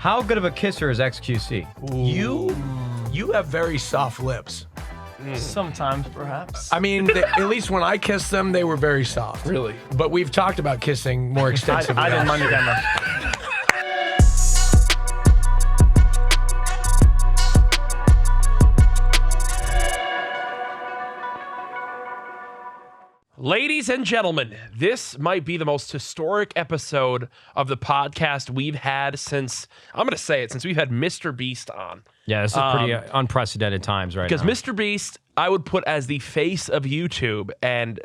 How good of a kisser is XQC? You have very soft lips. Sometimes, perhaps. I mean, at least when I kissed them, they were very soft. Really? But we've talked about kissing more extensively. I didn't mind the camera. Ladies and gentlemen, this might be the most historic episode of the podcast we've had since, I'm going to say it, since we've had Mr. Beast on. Yeah, this is pretty unprecited times right now. Because Mr. Beast, I would put as the face of YouTube. And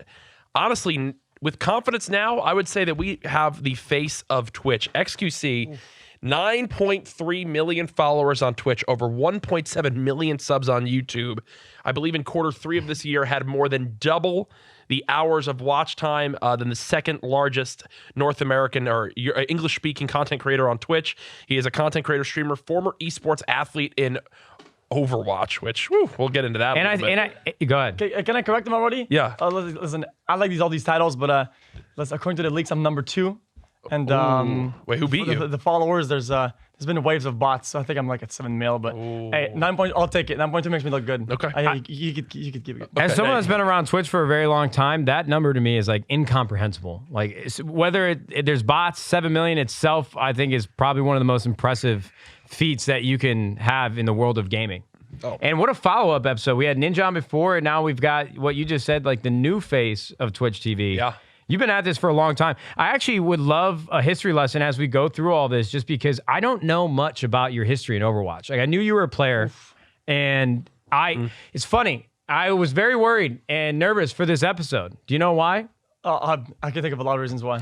honestly, with confidence now, I would say that we have the face of Twitch. XQC, 9.3 million followers on Twitch, over 1.7 million subs on YouTube. I believe in Q3 of this year had more than double the hours of watch time than the second largest North American or English-speaking content creator on Twitch. He is a content creator, streamer, former esports athlete in Overwatch, which we'll get into that. Go ahead. Can I correct him already? Yeah. Listen, I like all these titles, but according to the leaks, I'm number 2. And wait, who beat you? The followers, there's been waves of bots, so I think I'm like at 7 mil. But hey, 9 point, I'll take it. 9.2 makes me look good. Okay. You could keep it. As someone that's been around Twitch for a very long time, that number to me is like incomprehensible. Like whether there's bots, 7 million itself, I think is probably one of the most impressive feats that you can have in the world of gaming. Oh. And what a follow-up episode. We had Ninja on before, and now we've got what you just said, like the new face of Twitch TV. Yeah. You've been at this for a long time. I actually would love a history lesson as we go through all this, just because I don't know much about your history in Overwatch. Like I knew you were a player, and it's funny. I was very worried and nervous for this episode. Do you know why? I can think of a lot of reasons why.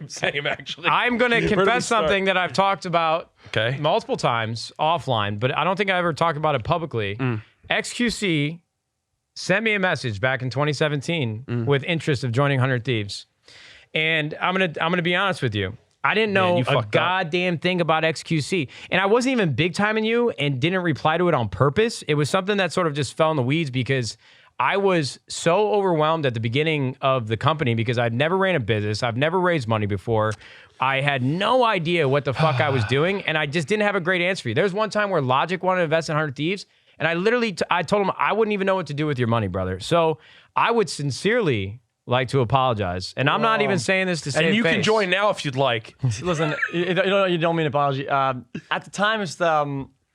Same actually. I'm going to confess something that I've talked about Okay. multiple times offline, but I don't think I ever talked about it publicly. XQC sent me a message back in 2017 with interest of joining 100 Thieves. And I'm gonna be honest with you. I didn't know a goddamn thing about XQC. And I wasn't even big timing you and didn't reply to it on purpose. It was something that sort of just fell in the weeds because I was so overwhelmed at the beginning of the company because I'd never ran a business. I've never raised money before. I had no idea what the fuck I was doing, and I just didn't have a great answer for you. There's one time where Logic wanted to invest in 100 Thieves, and I literally I told him I wouldn't even know what to do with your money, brother. So I would sincerely like to apologize. And I'm not even saying this to save And you face. can join now if you'd like. Listen, you don't mean apology. At the time,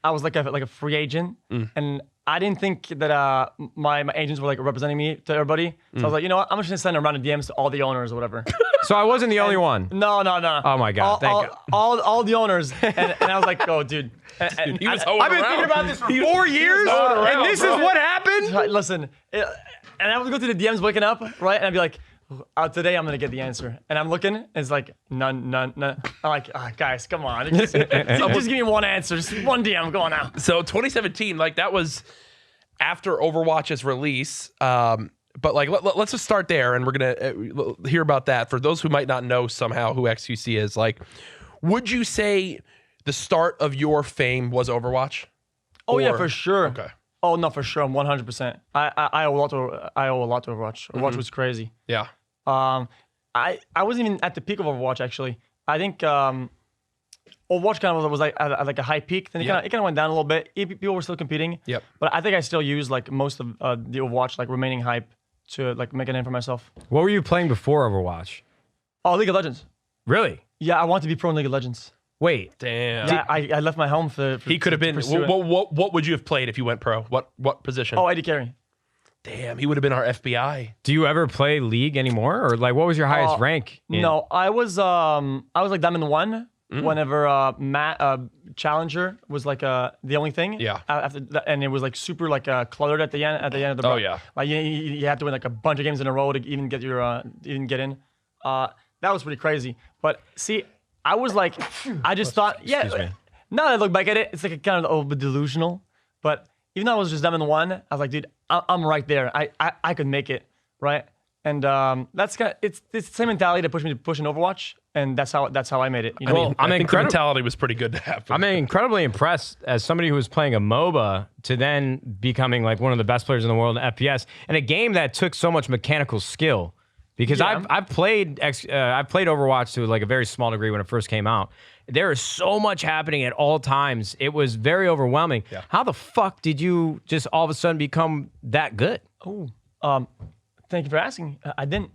I was like a free agent, and I didn't think that my agents were like representing me to everybody. So I was like, you know what? I'm just gonna send a round of DMs to all the owners or whatever. So I wasn't the only one. No. Oh my God! Thank God. All the owners, and I was like, oh, dude. He was hoeing I've been around. thinking about this for 4 years, and this is what happened. Right, listen, and I would go to the DMs waking up, right, and I'd be like, today I'm gonna get the answer, and I'm looking, and it's like none. I'm like, guys, come on, just give me one answer, just one DM, go on now. So 2017, like that was after Overwatch's release. But like, let's just start there, and we're gonna hear about that. For those who might not know somehow who XQC is, like, would you say the start of your fame was Overwatch? Oh yeah, for sure. Okay. Oh no, for sure, 100%. I owe a lot to Overwatch. Overwatch was crazy. Yeah. I wasn't even at the peak of Overwatch actually. I think Overwatch kind of was like at like a high peak. Then it kind of went down a little bit. People were still competing. Yep. But I think I still use like most of the Overwatch like remaining hype to like make a name for myself. What were you playing before Overwatch? Oh, League of Legends. Really? Yeah, I want to be pro in League of Legends. Wait. Damn. Yeah, I left my home for He could have been. What would you have played if you went pro? What position? Oh, AD carry. Damn, he would have been our FBI. Do you ever play League anymore, or like what was your highest rank? No, I was like Diamond 1 whenever Challenger was like the only thing. Yeah. After that, and it was like super like cluttered at the end of the. Oh yeah. Like you have to win like a bunch of games in a row to even get in. That was pretty crazy. But see, I was like, I just thought, now that I look back at it, it's like a kind of a bit delusional. But even though I was just Diamond 1, I was like, dude, I'm right there. I could make it, right? And that's kind of it's the same mentality that pushed me to push in Overwatch, and that's how I made it. You know? I think the mentality was pretty good to have. I'm incredibly impressed as somebody who was playing a MOBA to then becoming like one of the best players in the world in FPS, and a game that took so much mechanical skill. Because I've played Overwatch to like a very small degree when it first came out, there is so much happening at all times. It was very overwhelming. Yeah. How the fuck did you just all of a sudden become that good? Thank you for asking. I didn't.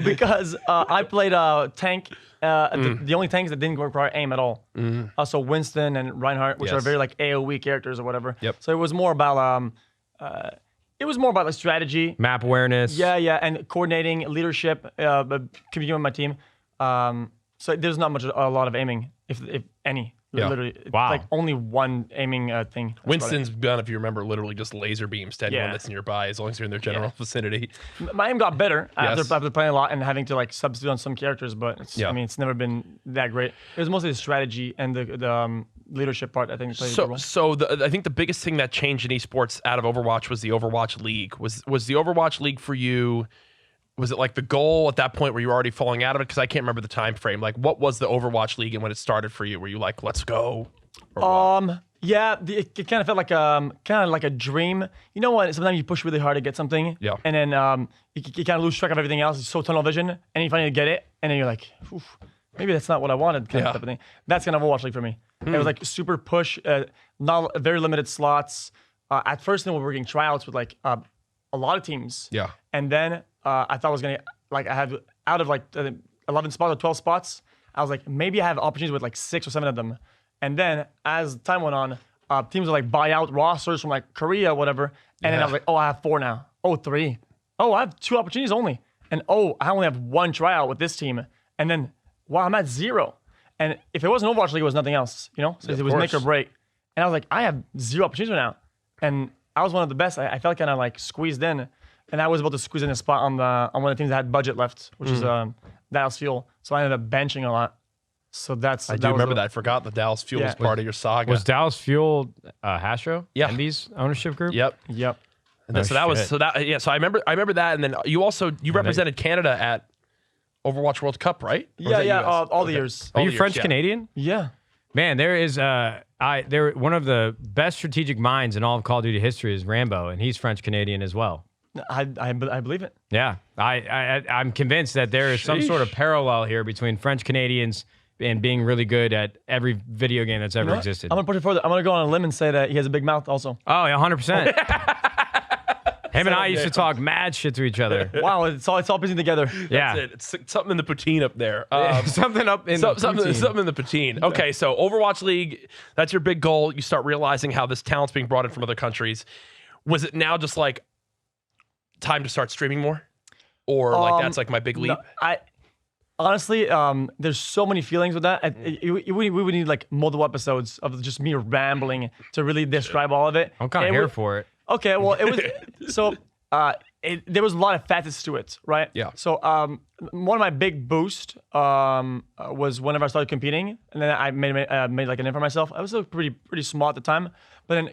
Because I played tank. The only tanks that didn't require aim at all. So Winston and Reinhardt, which are Yes. very like AOE characters or whatever. Yep. So it was more about like strategy. Map awareness. Yeah, and coordinating, leadership, but communicating with my team. So there's not a lot of aiming, if any. Yeah. Literally, it's Wow. like only one aiming thing. That's about it. Winston's gun, if you remember, literally just laser beams to anyone Yeah. that's nearby, as long as you're in their general vicinity. My aim got better Yes. after playing a lot and having to like substitute on some characters, but Yeah. I mean, it's never been that great. It was mostly the strategy and the leadership part. I think played a good role. So I think the biggest thing that changed in esports out of Overwatch was the Overwatch League. Was the Overwatch League for you? Was it like the goal at that point where you were already falling out of it? Because I can't remember the time frame. Like, what was the Overwatch League and when it started for you? Were you like, let's go? Or what? Yeah, it kind of felt like a dream. You know what? Sometimes you push really hard to get something, Yeah. and then you kind of lose track of everything else. It's so tunnel vision, and you finally get it, and then you're like, oof, maybe that's not what I wanted, kind Yeah. of type of thing. That's kind of Overwatch League for me. It was like super push, not very limited slots. At first, then we were working tryouts with like a lot of teams. Yeah. And then I thought I was gonna I had out of like 11 spots or 12 spots, I was like maybe I have opportunities with like 6 or 7 of them. And then as time went on, teams would like buy out rosters from like Korea, whatever. And then I was like, oh, I have 4 now. Oh, 3. Oh, I have 2 opportunities only. And oh, I only have 1 tryout with this team. And then wow, I'm at 0. And if it wasn't Overwatch League, it was nothing else, you know? So it was make or course. break. And I was like, I have 0 opportunities right now. And I was one of the best. I felt kind of like squeezed in. And I was able to squeeze in a spot on one of the teams that had budget left, which is Dallas Fuel. So I ended up benching a lot. So that's I do remember that. I forgot the Dallas Fuel was Yeah. part of your saga. Was Dallas Fuel Hastro? Yeah. Envy's ownership group? Yep. Yep. And then, so that was shit. so that yeah. So I remember that, and then you represented Canada at Overwatch World Cup, right? Or was Yeah, that yeah. US? All the Okay. years. Are All you the years, French yeah. Canadian? Yeah. Man, there is one of the best strategic minds in all of Call of Duty history is Rambo, and he's French Canadian as well. I believe it. Yeah, I'm convinced that there is some sort of parallel here between French Canadians and being really good at every video game that's ever You know what? existed. I'm gonna push it further. I'm gonna go on a limb and say that he has a big mouth also. Oh, yeah, 100%. Him and I used to talk mad shit to each other. Wow, it's all piecing together. Yeah. That's it. It's something in the poutine up there. Something up in the Something poutine. in the poutine. Okay, so Overwatch League, that's your big goal. You start realizing how this talent's being brought in from other countries. Was it now just like time to start streaming more? Or like that's like my big leap? No, I honestly, there's so many feelings with that. We would need like multiple episodes of just me rambling to really describe all of it. I'm kind of And here would- for it. Okay, well, it was so. There was a lot of facets to it, right? Yeah. So one of my big boost was whenever I started competing, and then I made like a name for myself. I was still pretty small at the time, but then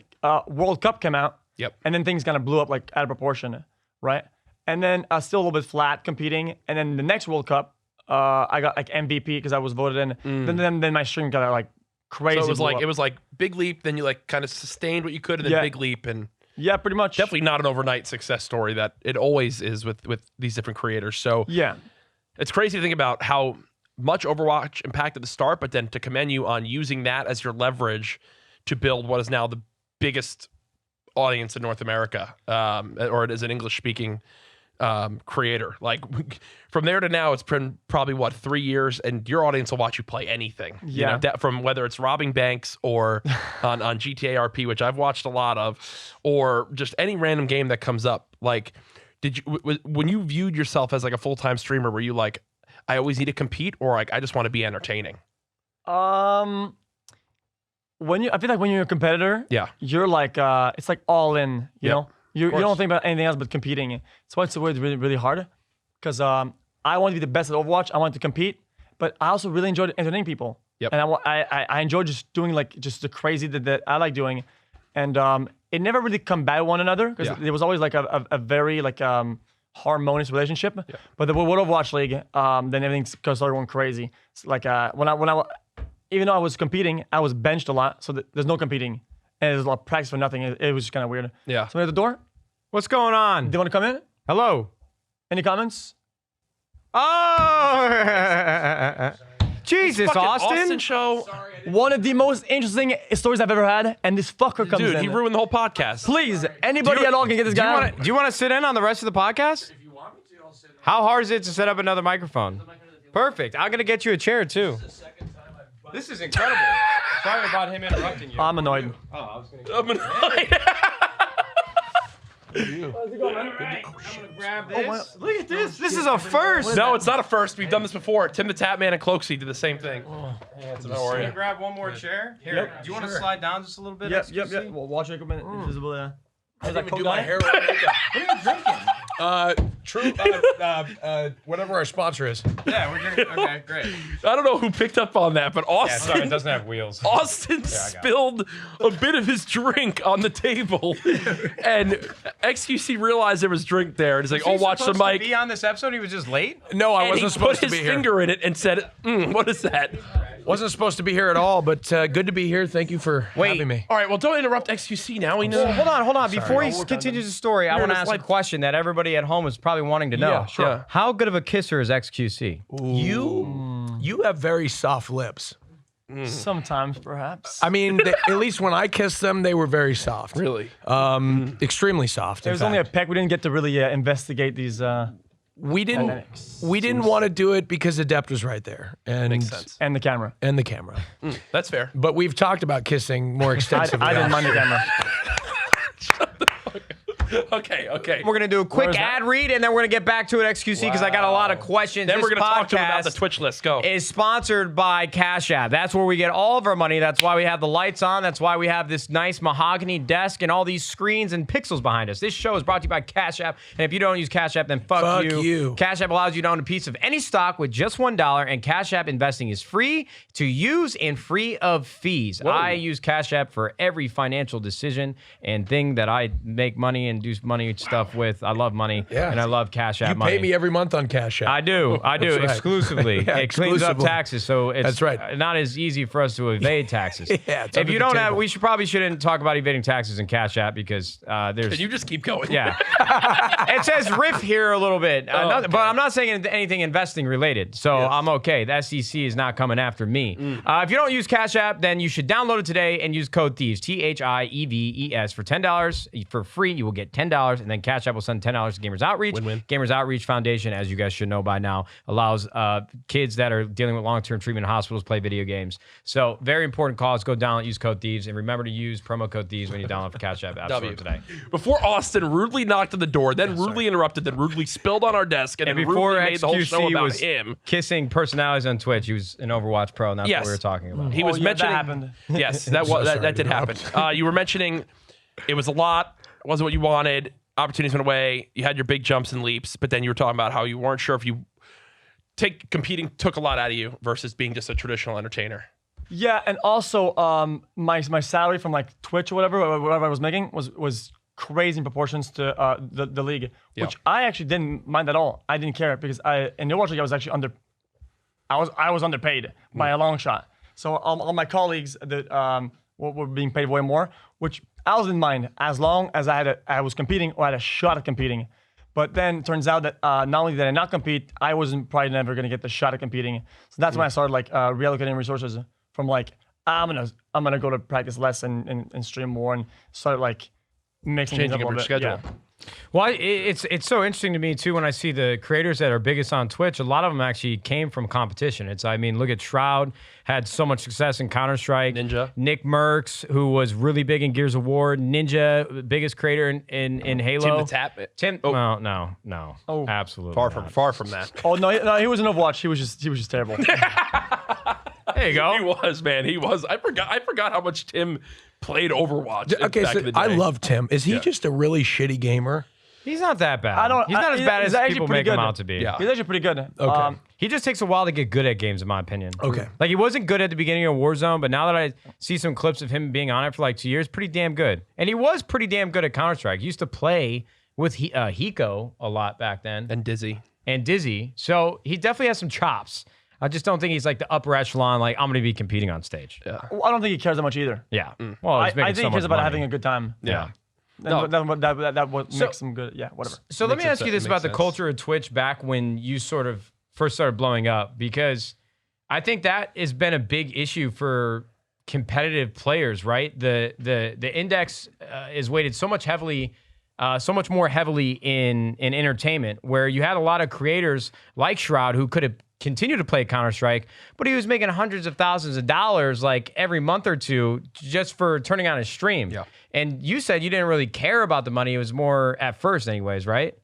World Cup came out. Yep. And then things kind of blew up like out of proportion, right? And then still a little bit flat competing, and then the next World Cup, I got like MVP because I was voted in. Then my stream got like crazy. So blew up. it was like big leap, then you like kind of sustained what you could, and then Yeah. big leap, and yeah, pretty much. definitely not an overnight success story that it always is with these different creators. So Yeah. it's crazy to think about how much Overwatch impacted the start, but then to commend you on using that as your leverage to build what is now the biggest audience in North America, or it is an English-speaking creator. Like from there to now, it's been probably 3 years, and your audience will watch you play anything. You Yeah. know, that, from whether it's robbing banks or on GTA RP, which I've watched a lot of, or just any random game that comes up. Like, did you when you viewed yourself as like a full-time streamer, were you like, I always need to compete, or like I just want to be entertaining? I feel like when you're a competitor, Yeah. you're like it's like all in, you Yep. know. You course. don't think about anything else but competing. That's why it's really really hard. Because I want to be the best at Overwatch. I want to compete, but I also really enjoy entertaining people. Yep. And I enjoy just doing like just the crazy that I like doing, and it never really combat one another because Yeah. there was always like a very like harmonious relationship. But the World Overwatch League, then everything started going crazy. It's like when I even though I was competing, I was benched a lot, so there's no competing, and there's a lot of practice for nothing. It was just kind of weird. Yeah. Somebody at the door. What's going on? Do you want to come in? Hello. Any comments? Oh! Jesus, Fucking Austin. show. One of the most interesting stories I've ever had, and this fucker comes Dude, in. he ruined the whole podcast. Please, anybody at all can get this Do you guy. want to? Do you want to sit in on the rest of the podcast? If you want me to, I'll sit in. How hard is it to set up another microphone? Perfect. I'm gonna get you a chair too. This is incredible. Sorry about him interrupting you. I'm annoyed. Oh, I was gonna. I'm gonna grab this. Look at this. This is a first. No, it's not a first. We've done this before. Tim the Tap Man and Cloaksy did the same thing. Can you grab one more chair? Here. Do you want to slide down just a little bit? Yep. XQC? Well, watch your equipment invisible there. I didn't even do my hair or makeup. What are you drinking? True. Whatever our sponsor is. Yeah, we're drinking. Okay, great. I don't know who picked up on that, but Yeah, Austin, sorry, it doesn't have wheels. Austin spilled a bit of his drink on the table, and XQC realized there was drink there, and he's like, "Oh, watch the Supposed to mic." be on this episode. He was just late. No, I And he wasn't put supposed to his be here. finger in it and said, "What is that?" Wasn't supposed to be here at all, but good to be here. Thank you for having me. All right, well, don't interrupt XQC now. We know. Hold on. Before he continues the story, I want to just ask a like- question that everybody at home is probably wanting to know. Yeah, sure. Yeah. How good of a kisser is XQC? You have very soft lips. Sometimes, perhaps. I mean, at least when I kissed them, they were very soft. Really? Extremely soft. There was only a peck. We didn't get to really investigate these. We didn't want to do it because Adept was right there, and Makes sense. And the camera. and the camera. That's fair. But we've talked about kissing more extensively. I didn't mind the camera. Okay. We're going to do a quick Where's that? ad read, and then we're going to get back to it, XQC, because I got a lot of questions. Then This we're going to talk to him about the podcast Twitch list. Go. is sponsored by Cash App. That's where we get all of our money. That's why we have the lights on. That's why we have this nice mahogany desk and all these screens and pixels behind us. This show is brought to you by Cash App. And if you don't use Cash App, then fuck you. Cash App allows you to own a piece of any stock with just $1, and Cash App investing is free to use and free of fees. I use Cash App for every financial decision and thing that I make money and do money stuff with. I love money, Yeah. and I love Cash App You money. pay me every month on Cash App. I do That's right. exclusively. Yeah, It cleans up exclusively. taxes, so it's That's right. not as easy for us to evade taxes. Yeah, it's if under you the don't have, table. we shouldn't talk about evading taxes in Cash App because there's. Can you just keep going? Yeah, it says riff here a little bit, okay. but I'm not saying anything investing related, so I'm okay. The SEC is not coming after me. If you don't use Cash App, then you should download it today and use code Thieves THIEVES for $10 for free. You will get $10, and then Cash App will send $10 to Gamers Outreach. Win-win. Gamers Outreach Foundation, as you guys should know by now, allows kids that are dealing with long-term treatment in hospitals play video games. So very important cause. Go download, use code Thieves, and remember to use promo code Thieves when you download the Cash App Store today. Before Austin rudely knocked on the door, then rudely interrupted, then rudely spilled on our desk, and, And then before rudely made the whole show XQC about was him. kissing personalities on Twitch, he was an Overwatch pro, and that's Yes. what we were talking about. He was yeah, mentioning. that happened. Yes, that So was sorry that to did happen. You were mentioning it was a lot. It wasn't what you wanted. Opportunities went away. You had your big jumps and leaps, but then you were talking about how you weren't sure if you competing took a lot out of you versus being just a traditional entertainer. Yeah, and also my salary from like Twitch or whatever I was making was crazy in proportions to the league, which I actually didn't mind at all. I didn't care because in Overwatch League I was actually I was underpaid by a long shot. So all my colleagues that were being paid way more, which I didn't mind as long as I was competing or had a shot at competing. But then it turns out that not only did I not compete, I wasn't probably never gonna get the shot at competing. So that's when I started like reallocating resources from like I'm gonna go to practice less and stream more and start like mixing things up Changing a up little your bit. schedule. Yeah. Well, it's so interesting to me too when I see the creators that are biggest on Twitch. A lot of them actually came from competition. Look at Shroud, had so much success in Counter-Strike. Ninja. Nick Merckx, who was really big in Gears of War. Ninja, biggest creator in Halo. Tim the Tap. Tim. Oh. Well, no. Oh. Absolutely. Far from that. Oh no, he was in Overwatch. He was just terrible. There you go. He was, man. He was. I forgot how much Tim played Overwatch. Okay, back so in the day. I love Tim. Is he just a really shitty gamer? He's not that bad. He's not as he's- bad he's as actually people pretty make him good. out to be. Yeah. He's actually pretty good. Okay. He just takes a while to get good at games, in my opinion. Okay. Like, he wasn't good at the beginning of Warzone, but now that I see some clips of him being on it for like 2 years, pretty damn good. And he was pretty damn good at Counter-Strike. He used to play with Hiko a lot back then And Dizzy. and Dizzy. So he definitely has some chops. I just don't think he's like the upper echelon, like, I'm going to be competing on stage. Yeah. I don't think he cares that much either. Yeah. Well, I he's making think so he much cares about money. having a good time. Yeah. No. That what makes him good. Yeah, whatever. So let me ask you this Makes about the sense. culture of Twitch back when you sort of first started blowing up, because I think that has been a big issue for competitive players, right? The index is weighted so much more heavily in entertainment, where you had a lot of creators like Shroud who could have continued to play Counter-Strike, but he was making hundreds of thousands of dollars like every month or two just for turning on his stream. Yeah. And you said you didn't really care about the money. It was more at first anyways, right?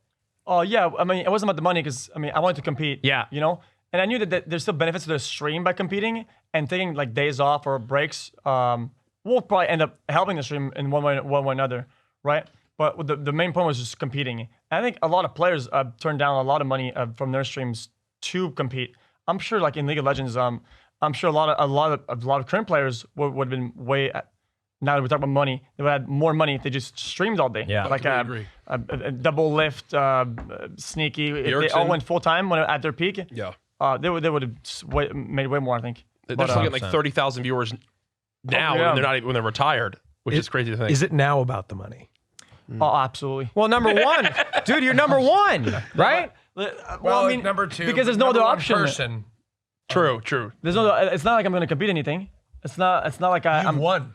Oh yeah, I mean, it wasn't about the money because I mean, I wanted to compete. Yeah. You know, and I knew that there's still benefits to the stream by competing and taking like days off or breaks. Will probably end up helping the stream in one way or another, right? But the main point was just competing. And I think a lot of players turned down a lot of money from their streams to compete. I'm sure, like in League of Legends, I'm sure a lot of current players would have been way. Now that we talk about money, they would have had more money if they just streamed all day. Yeah, like agree. a double lift, Sneaky. If they all Bjergsen. went full time at their peak, Yeah. they would have made way more, I think. They're But, still getting like 30,000 viewers now yeah. when they're not even when they're retired, which is crazy to think. Is it now about the money? Oh, absolutely. Well, number one, dude, you're number one, right? Well, I mean, number two, because there's no other option. Person, True. There's no. It's not like I'm going to compete anything. It's not like I'm. won.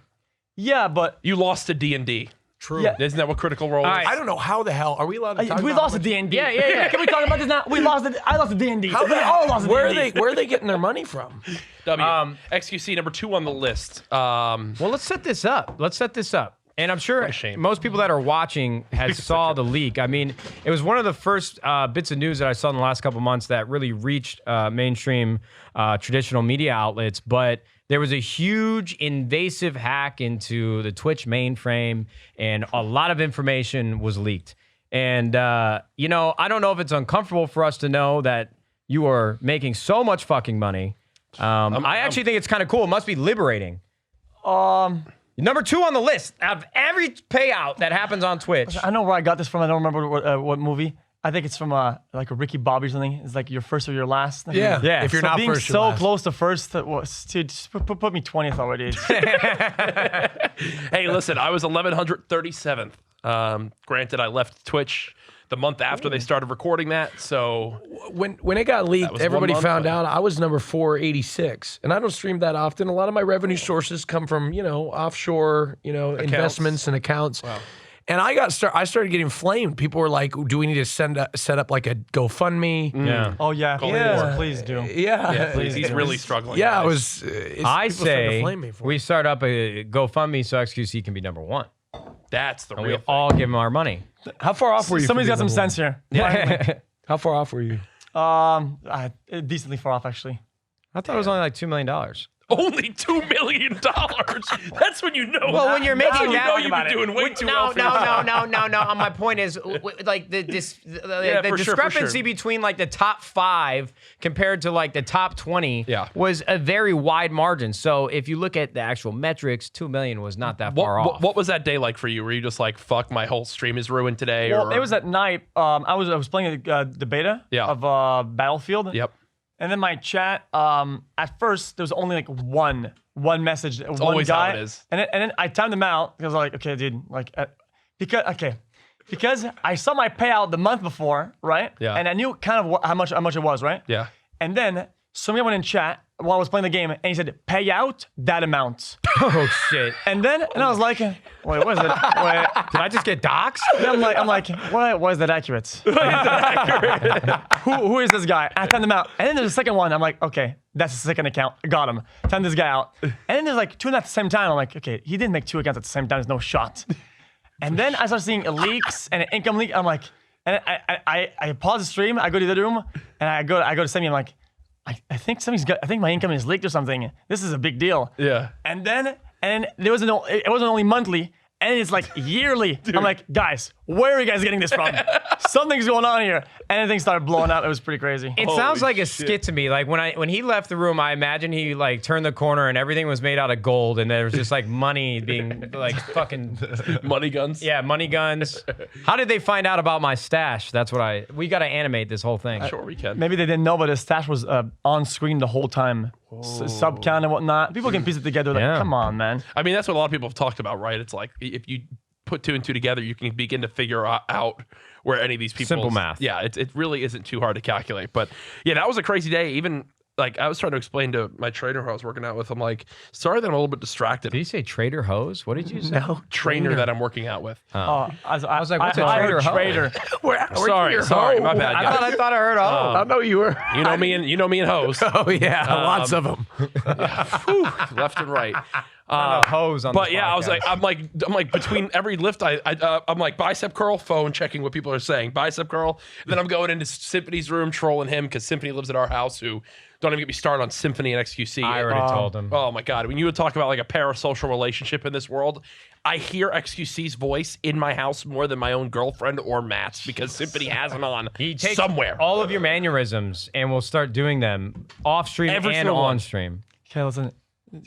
Yeah, but You lost to D&D. True. Yeah. Isn't that what Critical Role is? right. I don't know how the hell are we allowed to talk we about lost how to much- D&D. Yeah. Can we talk about this now? I lost to D&D. How We the all lost to where are D&D. they? Where are they getting their money from? XQC number 2 on the list. Well, let's set this up. And I'm sure shame. most people that are watching had saw the leak. I mean, it was one of the first bits of news that I saw in the last couple months that really reached mainstream traditional media outlets. But there was a huge invasive hack into the Twitch mainframe, and a lot of information was leaked. And, I don't know if it's uncomfortable for us to know that you are making so much fucking money. I actually think it's kind of cool. It must be liberating. Number 2 on the list out of every payout that happens on Twitch. I know where I got this from. I don't remember what movie. I think it's from like a Ricky Bobby or something. It's like your first or your last. Yeah. Yeah. If you're So not being first, you're so last. close to first, dude, just put me 20th already. Hey, listen, I was 1137th. Granted, I left Twitch the month after they started recording that, so When it got leaked, was everybody 1 month, found but- out I was number 486, and I don't stream that often. A lot of my revenue sources come from offshore, investments and accounts. Wow. And I started getting flamed. People were like, "Do we need to set up like a GoFundMe?" Yeah. Oh yeah, Yeah. please do. Yeah, he's really struggling. yeah. It guys. was. I people started to say flame me for we it. start up a GoFundMe so XQC can be number 1. That's the And real we all give him our money. How far off were you? Somebody's got from some being sense number here. one? How far off were you? Decently far off actually. I thought it was only like $2 million. Only $2 million. That's when you know. Well, when you're that's making when you that- know you've been doing way too well. No. My point is, like the for sure, discrepancy between like the top 5 compared to like the top 20 Yeah. was a very wide margin. So if you look at the actual metrics, 2 million was not that far off. What was that day like for you? Were you just like, "Fuck, my whole stream is ruined today"? Well, or it was at night. I was playing the beta Yeah. of Battlefield. Yep. And then my chat, at first there was only like one message, one always how guy. it is. And then I timed them out because I was like, okay, dude, like, because I saw my payout the month before, right? Yeah. And I knew kind of how much it was, right? Yeah. And then somebody went in chat while I was playing the game, and he said, payout that amount. Oh shit! And I was like, wait, what is it? Wait. Did I just get doxxed? Then I'm like, why is that accurate? who is this guy? I timed him out. And then there's a second one. I'm like, okay, that's the second account. Got him. Timed this guy out. And then there's like 2 at the same time. I'm like, okay, he didn't make 2 accounts at the same time. There's no shot. And then I start seeing leaks and an income leak. I'm like, and I pause the stream. I go to the other room and I go to Semi. I'm like, I think my income is leaked or something. This is a big deal. Yeah. And then it wasn't only monthly, and it's like yearly. I'm like, guys, where are you guys getting this from? Something's going on here. And things started blowing up. It was pretty crazy. It sounds like a skit to me. Like when he left the room, I imagine he like turned the corner and everything was made out of gold, and there was just like money being like fucking Money guns. money guns. How did they find out about my stash? That's what we got to animate this whole thing. Sure, we can. Maybe they didn't know, but the stash was on screen the whole time. Sub count and whatnot. People can piece it together. Like, Yeah. come on, man. I mean, that's what a lot of people have talked about, right? It's like if you put 2 and 2 together, you can begin to figure out where any of these people. Simple math. Yeah, it really isn't too hard to calculate. But yeah, that was a crazy day. Even like I was trying to explain to my trainer who I was working out with. I'm like, sorry that I'm a little bit distracted. Did you say trader hose? What did you say? No, Trainer that I'm working out with. I was like, what's a trader hoe? trader? Sorry, my bad. Guys. I thought I heard I know you were. You know me and hoes. Oh yeah, lots of them. Left and right. hose on. But this yeah, I was podcast. like, I'm like between every lift, I'm like bicep curl, phone checking what people are saying, bicep curl. And then I'm going into Symphony's room trolling him because Symphony lives at our house. Who don't even get me started on Symphony and XQC. I already told him. Oh my god, when you would talk about like a parasocial relationship in this world, I hear XQC's voice in my house more than my own girlfriend or Matt's because Symphony has him on He takes somewhere. all of your mannerisms and we'll start doing them off stream Every and single one. on stream. Okay, listen.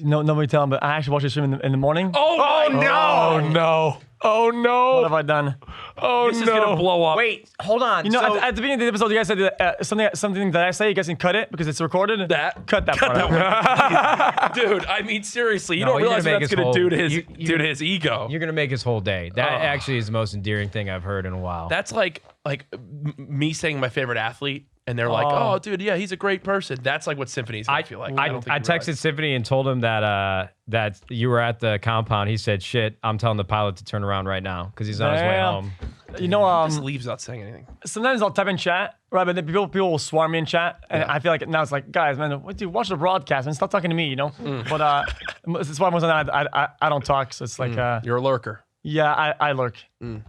No, nobody tell him, but I actually watched the stream in the morning. Oh no! no! Oh What no! have I done? Oh This is gonna blow up. Wait, hold on. You know, So- at the beginning of the episode, you guys said something that I say. You guys can cut it because it's recorded. Cut that part out. Dude, I mean seriously, you No, don't you're realize gonna what make that's his gonna do whole- to you- do to his ego. You're gonna make his whole day. That actually is the most endearing thing I've heard in a while. That's like me saying my favorite athlete, and they're like, "Oh, dude, yeah, he's a great person." That's like what Symphony's gonna feel like. I don't think you texted realize. Symphony and told him that that you were at the compound. He said, "Shit, I'm telling the pilot to turn around right now because he's on his way Damn. home." You know, Just leaves without saying anything. sometimes I'll type in chat, right? But then people will swarm me in chat, and I feel like now it's like, guys, man, dude, watch the broadcast and stop talking to me, you know. But that's why most of the time I don't talk. So it's like, You're a lurker. yeah, I lurk.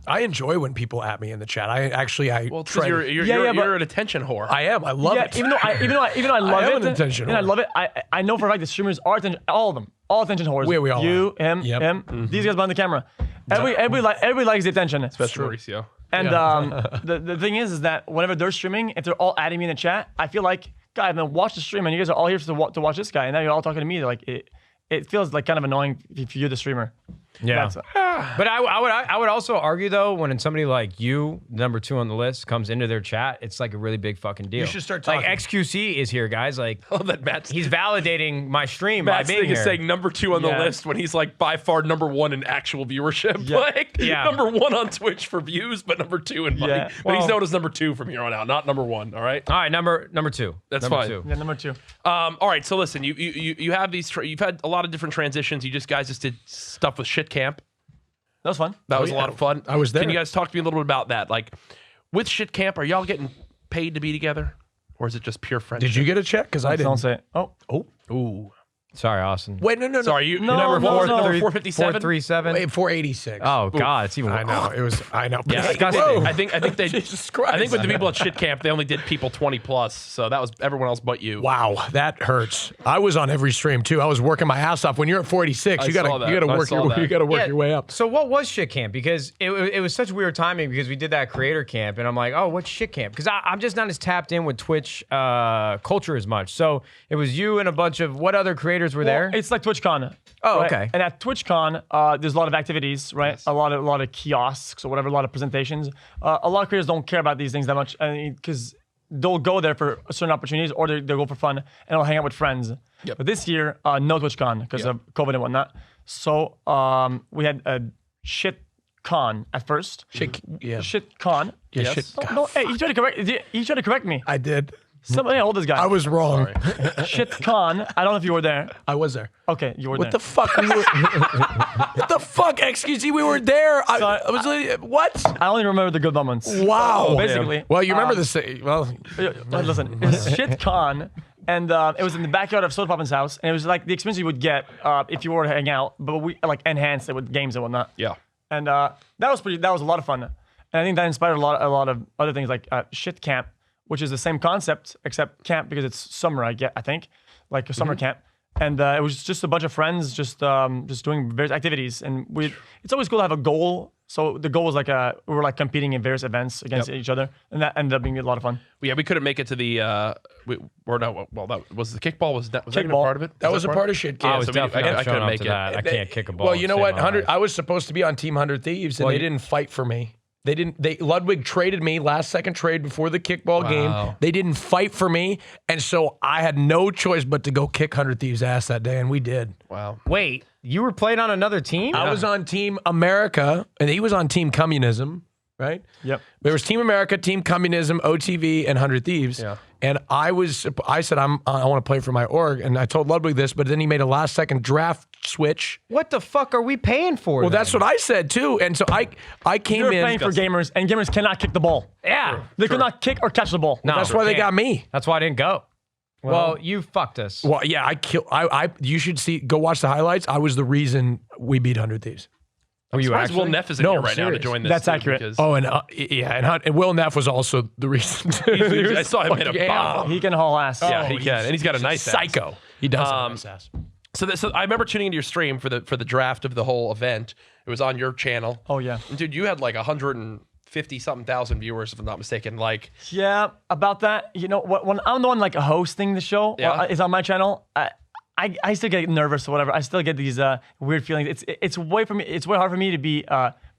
I enjoy when people at me in the chat. I Well, it's 'cause try. you're but- you're an attention whore. I am. I love Yeah, it. even though I love am it, an attention and I whore. love it. I know for a fact the streamers are attention, all of them, all attention whores. We all you, are. him, Yep. him, these guys behind the camera. Everybody likes the attention. Especially Mauricio. And the thing is that whenever they're streaming, if they're all adding me in the chat, I feel like, guys, man, watch the stream, and you guys are all here to watch this guy, and now you're all talking to me. Like it feels like kind of annoying if you're the streamer. Yeah. That's- But I would also argue though, when somebody like you, number 2 on the list, comes into their chat, it's like a really big fucking deal. You should start Like talking. XQC is here, guys. Like Oh, that Matt's he's validating my stream by Matt's being thing here. is saying number 2 on the Yeah. list when he's like by far number 1 in actual viewership. Like Yeah. number 1 on Twitch for views, but number 2 in money. Yeah. But he's Well- known as number 2 from here on out, not number 1. All right. All right, number 2. That's number fine. 2. Yeah, number 2. All right. So listen, you have these. You've had a lot of different transitions. You guys just did stuff with Shit Camp. That was fun. That was a lot of fun. I was there. Can you guys talk to me a little bit about that? Like, with Shit Camp, are y'all getting paid to be together, or is it just pure friendship? Did you get a check? Because I Don't didn't. say it. Oh, Ooh. Sorry, Austin. Wait, no. Sorry, you No, number no, four, no. number 457. 437. Wait, 486. Oh God, it's even. I know. It was. I know. Yeah, Whoa. disgusting. I think they. Jesus Christ. I think with the people at Shit Camp, they only did people 20 plus, so that was everyone else but you. Wow, that hurts. I was on every stream too. I was working my ass off. When you're at 46, you saw gotta that. you gotta I work saw your that. you gotta work Yeah. your way up. So what was Shit Camp? Because it was such weird timing because we did that creator camp and I'm like, oh, what's Shit Camp? Because I'm just not as tapped in with Twitch culture as much. So it was you and a bunch of what other creators were there? it's like TwitchCon. Oh, right? okay. And at TwitchCon, there's a lot of activities, right? A lot of kiosks or whatever, a lot of presentations. A lot of creators don't care about these things that much because they'll go there for certain opportunities or they'll go for fun and they'll hang out with friends. Yep. But this year, no TwitchCon because of COVID and whatnot. So we had a ShitCon at first. Yeah. ShitCon. Yeah, Yes. shit. No, hey, you tried to correct me. I did. Somebody hold this guy. I was wrong. ShitCon. I don't know if you were there. I was there. Okay, you were What there. the fuck? What the fuck? Excuse me, we were there. I was like, what? I only remember the good moments. Wow. Basically. Well, you remember this? Well, Listen, it was ShitCon, and it was in the backyard of Soda Poppin's house, and it was like the experience you would get if you were to hang out, but we like enhanced it with games and whatnot. Yeah. And that was a lot of fun, and I think that inspired a lot of other things like Shit Camp, which is the same concept except camp because it's summer. I think like a summer camp. And it was just a bunch of friends just doing various activities, and it's always cool to have a goal. So the goal was like we were like competing in various events against each other, and that ended up being a lot of fun. Yeah, we couldn't make it to the. That was the kickball. Was that even a Kickball. part of it? that was a part of shit. I Camp. was so definitely I not showing couldn't up make to it. that. I can't kick a ball. Well, you know to what? save my life. I was supposed to be on Team 100 Thieves, and they didn't fight for me. They didn't. Ludwig traded me last second trade before the kickball game. They didn't fight for me, and so I had no choice but to go kick 100 Thieves' ass that day, and we did. Wow. Wait, you were playing on another team? I was on Team America, and he was on Team Communism. right? Yep. There was Team America, Team Communism, OTV, and 100 Thieves. Yeah. And I said, I want to play for my org. And I told Ludwig this, but then he made a last second draft switch. What the fuck are we paying for? Well, that's what I said too. And so I came You're in. playing for gamers, and gamers cannot kick the ball. Yeah. They could not kick or catch the ball. No, That's why they can't. got me. That's why I didn't go. Well, you fucked us. Well, yeah, you should go watch the highlights. I was the reason we beat 100 Thieves. Were you Surprised Will actually? Neff is in No, here right now to serious. join this. That's too, accurate. because Oh, and Will Neff was also the reason. I saw him hit a bomb. He can haul ass. Yeah, he can, and he's got a nice ass. psycho. He does have a nice ass. So I remember tuning into your stream for the draft of the whole event. It was on your channel. Oh yeah. And dude, you had like 150-something thousand viewers, if I'm not mistaken. Like, Yeah, about that. You know, when I'm the one like hosting the show, Yeah. it's on my channel. I still get nervous or whatever. I still get these weird feelings. It's way hard for me to be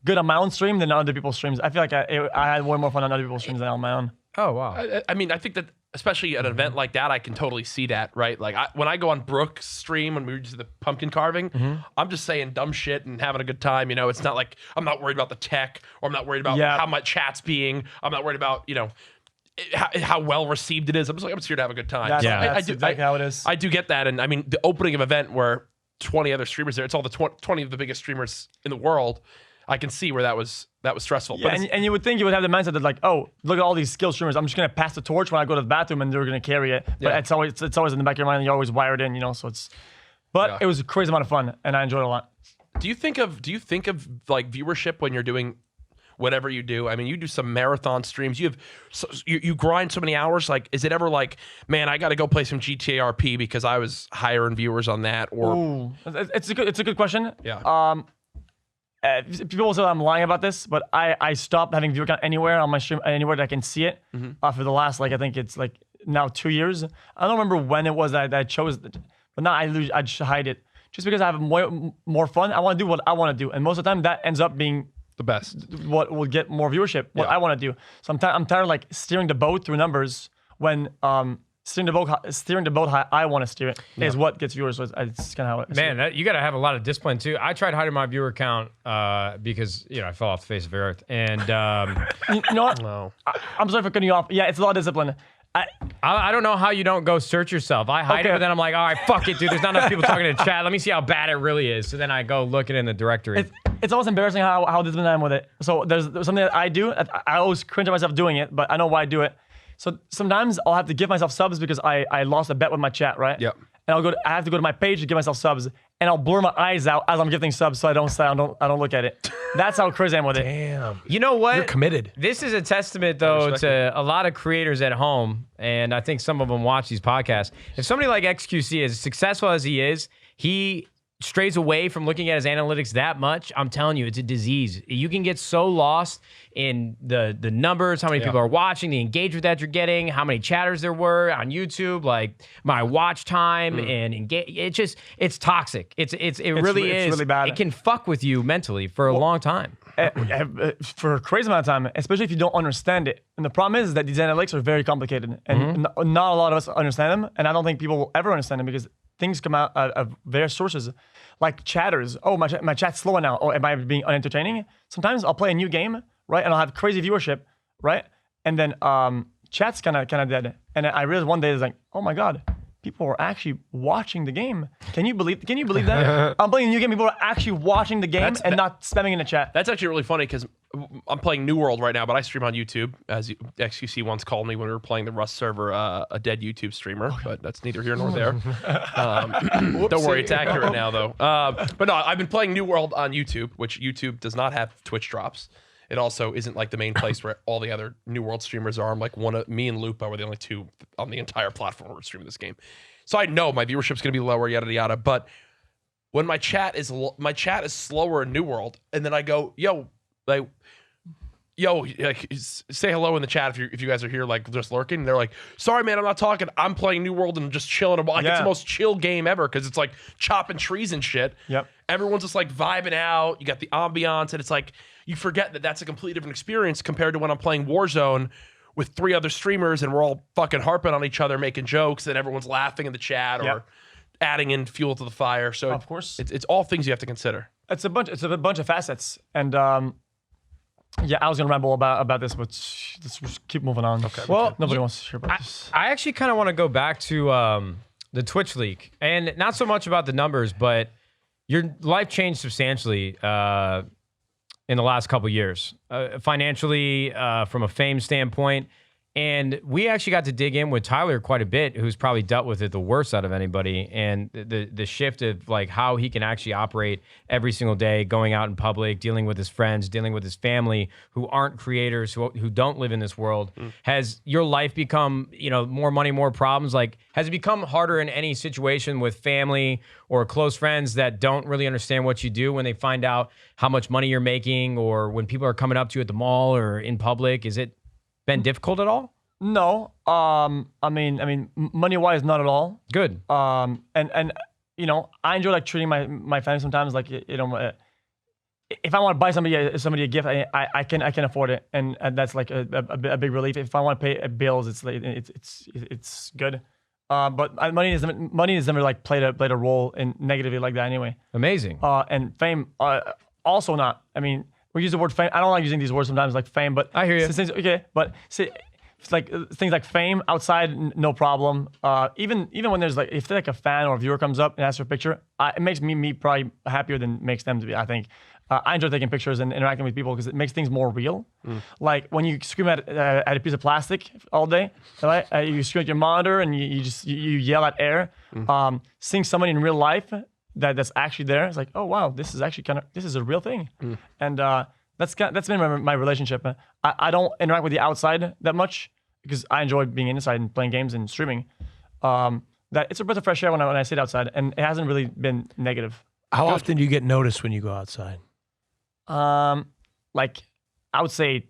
good on my own stream than on other people's streams. I feel like I had way more fun on other people's streams than on my own. Oh, wow. I mean, I think that especially at an event like that, I can totally see that, right? Like when I go on Brooke's stream when we do the pumpkin carving, I'm just saying dumb shit and having a good time. You know, it's not like I'm not worried about the tech or I'm not worried about Yeah. how my chat's being. I'm not worried about, you know, how well received it is. I'm just here to have a good time. That's, So that's exactly how it is. I do get that. And I mean, the opening of an event where 20 other streamers there, it's all the 20 of the biggest streamers in the world. I can see where that was stressful. Yeah, But and you would think you would have the mindset that like, oh, look at all these skilled streamers. I'm just gonna pass the torch when I go to the bathroom, and they're gonna carry it. But Yeah. it's always in the back of your mind. And you're always wired in, you know. So it's, but Yeah. it was a crazy amount of fun, and I enjoyed it a lot. do you think of like viewership when you're doing whatever you do? I mean, you do some marathon streams. You grind so many hours. Like, is it ever like, man, I got to go play some GTA RP because I was higher in viewers on that? Or Ooh, it's a good question. Yeah. People will say I'm lying about this, but I stopped having viewer count anywhere on my stream, anywhere that I can see it for the last, like, I think it's like now 2 years. I don't remember when it was that I chose it, but now I just hide it just because I have more fun. I want to do what I want to do, and most of the time that ends up being the best. what will get more viewership, what Yeah. I want to do. So I'm tired of like steering the boat through numbers when steering the boat how I want to steer it is what gets viewers. So it's kind of how it is. Man, you got to have a lot of discipline too. I tried hiding my viewer count because I fell off the face of the earth, and You know what? No. I'm sorry for cutting you off. Yeah, it's a lot of discipline. I don't know how you don't go search yourself. I hide it, Okay. but then I'm like, all right, fuck it, dude. There's not enough people talking in chat. Let me see how bad it really is. So then I go look it in the directory. It's almost embarrassing how disciplined I am with it. So there's something that I do. I always cringe at myself doing it, but I know why I do it. So sometimes I'll have to give myself subs because I lost a bet with my chat, right? Yep. And I have to go to my page to give myself subs, and I'll blur my eyes out as I'm gifting subs so I don't look at it. That's how crazy I am with it. Damn. You know what? You're committed. This is a testament, though, to a lot of creators at home, and I think some of them watch these podcasts. If somebody like XQC, as successful as he is, he strays away from looking at his analytics that much. I'm telling you, it's a disease. You can get so lost in the numbers, how many people are watching, the engagement that you're getting, how many chatters there were on YouTube, like my watch time, and it's toxic. It really is. It's really bad. It can fuck with you mentally for a long time. For a crazy amount of time, especially if you don't understand it. And the problem is that these analytics are very complicated, and not a lot of us understand them. And I don't think people will ever understand them because things come out of various sources, like chatters. Oh, my chat's slower now. Oh, am I being unentertaining? Sometimes I'll play a new game, right, and I'll have crazy viewership, right, and then chat's kind of dead. And I realized one day, it's like, oh my god, people are actually watching the game. Can you believe that? I'm playing a new game. People are actually watching the game and not spamming in the chat. That's actually really funny because I'm playing New World right now, but I stream on YouTube. As XQC once called me when we were playing the Rust server, a dead YouTube streamer, but that's neither here nor there. Don't worry, it's accurate now, though. But no, I've been playing New World on YouTube, which YouTube does not have Twitch drops. It also isn't like the main place where all the other New World streamers are. I'm like me and Lupa were the only two on the entire platform who are streaming this game. So I know my viewership's going to be lower, yada yada. But when my chat is slower in New World, and then I go, yo, say hello in the chat if you guys are here, like just lurking. And they're like, sorry man, I'm not talking. I'm playing New World and just chilling. Like it's the most chill game ever because it's like chopping trees and shit. Yep. Everyone's just like vibing out. You got the ambiance, and it's like you forget that that's a completely different experience compared to when I'm playing Warzone with 3 other streamers and we're all fucking harping on each other, making jokes, and everyone's laughing in the chat or adding in fuel to the fire. So of course, it's all things you have to consider. it's a bunch of facets, and Yeah, I was gonna ramble about this, but let's just keep moving on. Okay. Well, nobody wants to hear about this. I actually kind of want to go back to the Twitch leak, and not so much about the numbers, but your life changed substantially in the last couple years, financially, from a fame standpoint. And we actually got to dig in with Tyler quite a bit, who's probably dealt with it the worst out of anybody. And the shift of like how he can actually operate every single day, going out in public, dealing with his friends, dealing with his family who aren't creators, who don't live in this world. Has your life become, more money, more problems? Like, has it become harder in any situation with family or close friends that don't really understand what you do when they find out how much money you're making, or when people are coming up to you at the mall or in public? Is it been difficult at all? No. I mean, money wise, not at all. Good. And I enjoy like treating my family sometimes. Like, if I want to buy somebody a gift, I can afford it, and that's like a big relief. If I want to pay bills, it's good. But money has never like played a role in negatively like that anyway. Amazing. And fame, also not. I mean, we use the word fame. I don't like using these words sometimes, like fame, but I hear you. Okay, but it's like things like fame outside, no problem. Even when there's like, if like a fan or a viewer comes up and asks for a picture, it makes me probably happier than it makes them to be. I think I enjoy taking pictures and interacting with people because it makes things more real. Like when you scream at a piece of plastic all day, right? You scream at your monitor and you yell at air. Seeing somebody in real life that's actually there, it's like, oh wow, this is actually this is a real thing. And that's been my relationship. I don't interact with the outside that much because I enjoy being inside and playing games and streaming. That it's a breath of fresh air when I sit outside, and it hasn't really been negative. How often do you get noticed when you go outside? Like I would say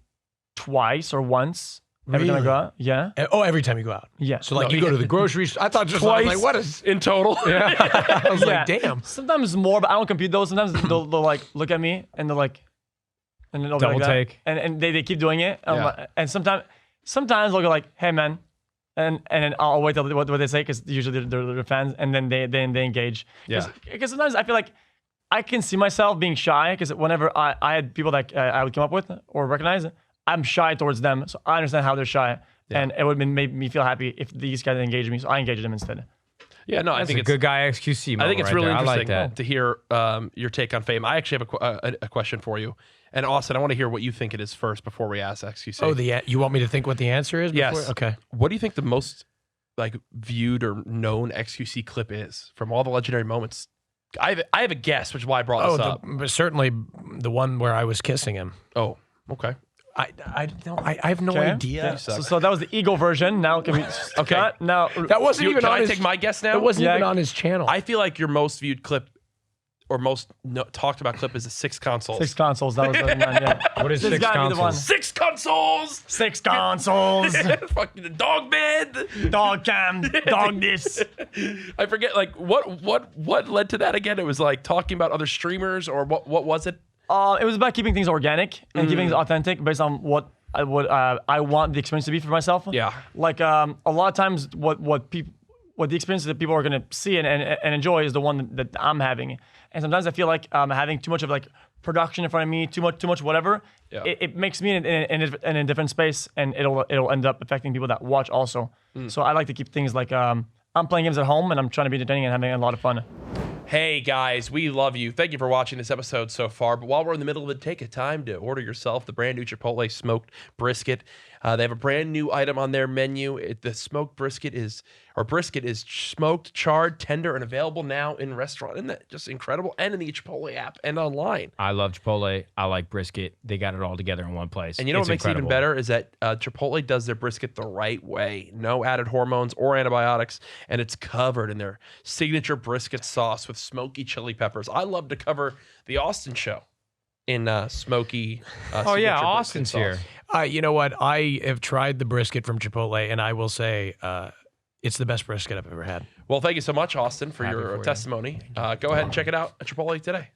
twice or once every time I go out. Yeah. Oh, every time you go out. Yeah. So like you go to the grocery store. I thought just Twice like what is? in total. I was like, damn. Sometimes more, but I don't compete those. Sometimes they'll like look at me and they'll like, and then they'll be Double like that. take. And they keep doing it. Yeah. And sometimes they'll go like, hey man, and then I'll wait till what they say because usually they're fans, and then they engage. Yeah. Because sometimes I feel like I can see myself being shy because whenever I had people that I would come up with or recognize, I'm shy towards them, so I understand how they're shy, and it would make me feel happy if these guys engage me, so I engage them instead. Yeah, no, I That's think a it's good guy XQC. I think it's right really there. interesting I like that. to hear your take on fame. I actually have a question for you. And Austin, I want to hear what you think it is first before we ask XQC. Oh, you want me to think what the answer is? Yes. Before? Okay. What do you think the most like viewed or known XQC clip is from all the legendary moments? I have a guess, which is why I brought this up. But certainly the one where I was kissing him. Oh, okay. I have no idea. So that was the ego version. Now can we? Okay. Now That wasn't even Can on I his. take my guess now? It wasn't Yeah. even on his channel. I feel like your most viewed clip or most talked about clip is the 6 consoles. 6 consoles. That was the one. Yeah. What is This 6 gotta be the one. consoles? 6 consoles! 6 consoles. Fucking dog bed. Dog cam. Dog this. I forget like what led to that again? It was like talking about other streamers or what was it? It was about keeping things organic and keeping things authentic based on what I want the experience to be for myself. Yeah. Like a lot of times, what the experience that people are gonna see and enjoy is the one that I'm having. And sometimes I feel like having too much of like production in front of me, too much whatever. Yeah. It makes me in a different space, and it'll end up affecting people that watch also. So I like to keep things like I'm playing games at home and I'm trying to be entertaining and having a lot of fun. Hey guys, we love you. Thank you for watching this episode so far. But while we're in the middle of it, take a time to order yourself the brand new Chipotle smoked brisket. They have a brand new item on their menu. The smoked brisket is smoked, charred, tender, and available now in restaurant. Isn't that just incredible? And in the Chipotle app and online. I love Chipotle. I like brisket. They got it all together in one place. And you know It's what makes it even incredible. better is that Chipotle does their brisket the right way. No added hormones or antibiotics, and it's covered in their signature brisket sauce with smoky chili peppers. I love to cover the Austin show in smoky. Oh yeah, signature Austin's brisket here. sauce. You know what? I have tried the brisket from Chipotle, and I will say it's the best brisket I've ever had. Well, thank you so much, Austin, for Happy your for you. testimony. Go ahead and check it out at Chipotle today.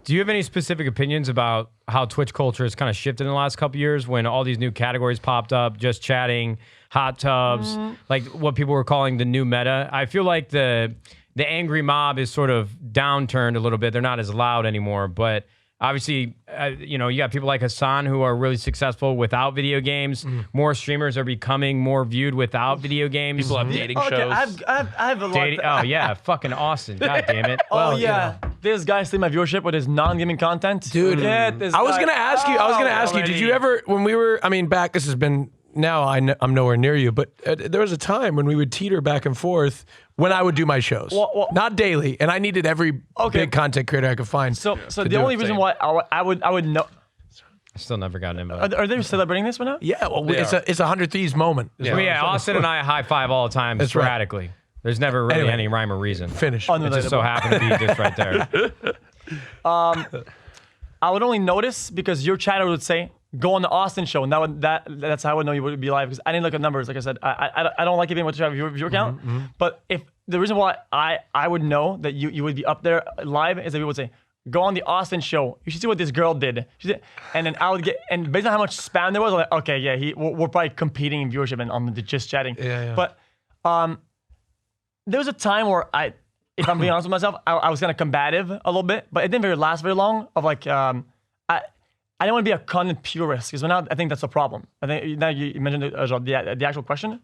Do you have any specific opinions about how Twitch culture has kind of shifted in the last couple years when all these new categories popped up, just chatting, hot tubs, like what people were calling the new meta? I feel like the angry mob is sort of downturned a little bit. They're not as loud anymore, but Obviously, you got people like Hassan who are really successful without video games. More streamers are becoming more viewed without video games. People have dating Okay, shows. I have a lot. Oh yeah, fucking Austin. God damn it. Oh yeah, this guy stealing my viewership with his non-gaming content, Dude, Get this I was guy gonna ask you. I was gonna ask you. Did you ever, when we were? I mean, back. This has been now. I'm nowhere near you, but there was a time when we would teeter back and forth when I would do my shows, not daily, and I needed every big content creator I could find. So the only reason why I would know. I still never got an invite. Are they celebrating this right now? Yeah, well, it's a 100 Thieves moment. Yeah, Austin and I high five all the time That's right. sporadically. There's never really Anyway, any rhyme or reason. Finish. It just so happened to be just right there. I would only notice because your chatter would say, go on the Austin show, and that's how I would know you would be live, because I didn't look at numbers. Like I said, I don't like giving what you have viewer count, but if the reason why I would know that you would be up there live is that people would say, go on the Austin show. You should see what this girl did. And then I would get, and based on how much spam there was, I'm like, okay, yeah, we're probably competing in viewership and on the just chatting. Yeah. But there was a time where if I'm being honest with myself, I was kind of combative a little bit, but it didn't last very long. Of like, I didn't want to be a content purist, because now I think that's a problem. I think now you mentioned the actual question.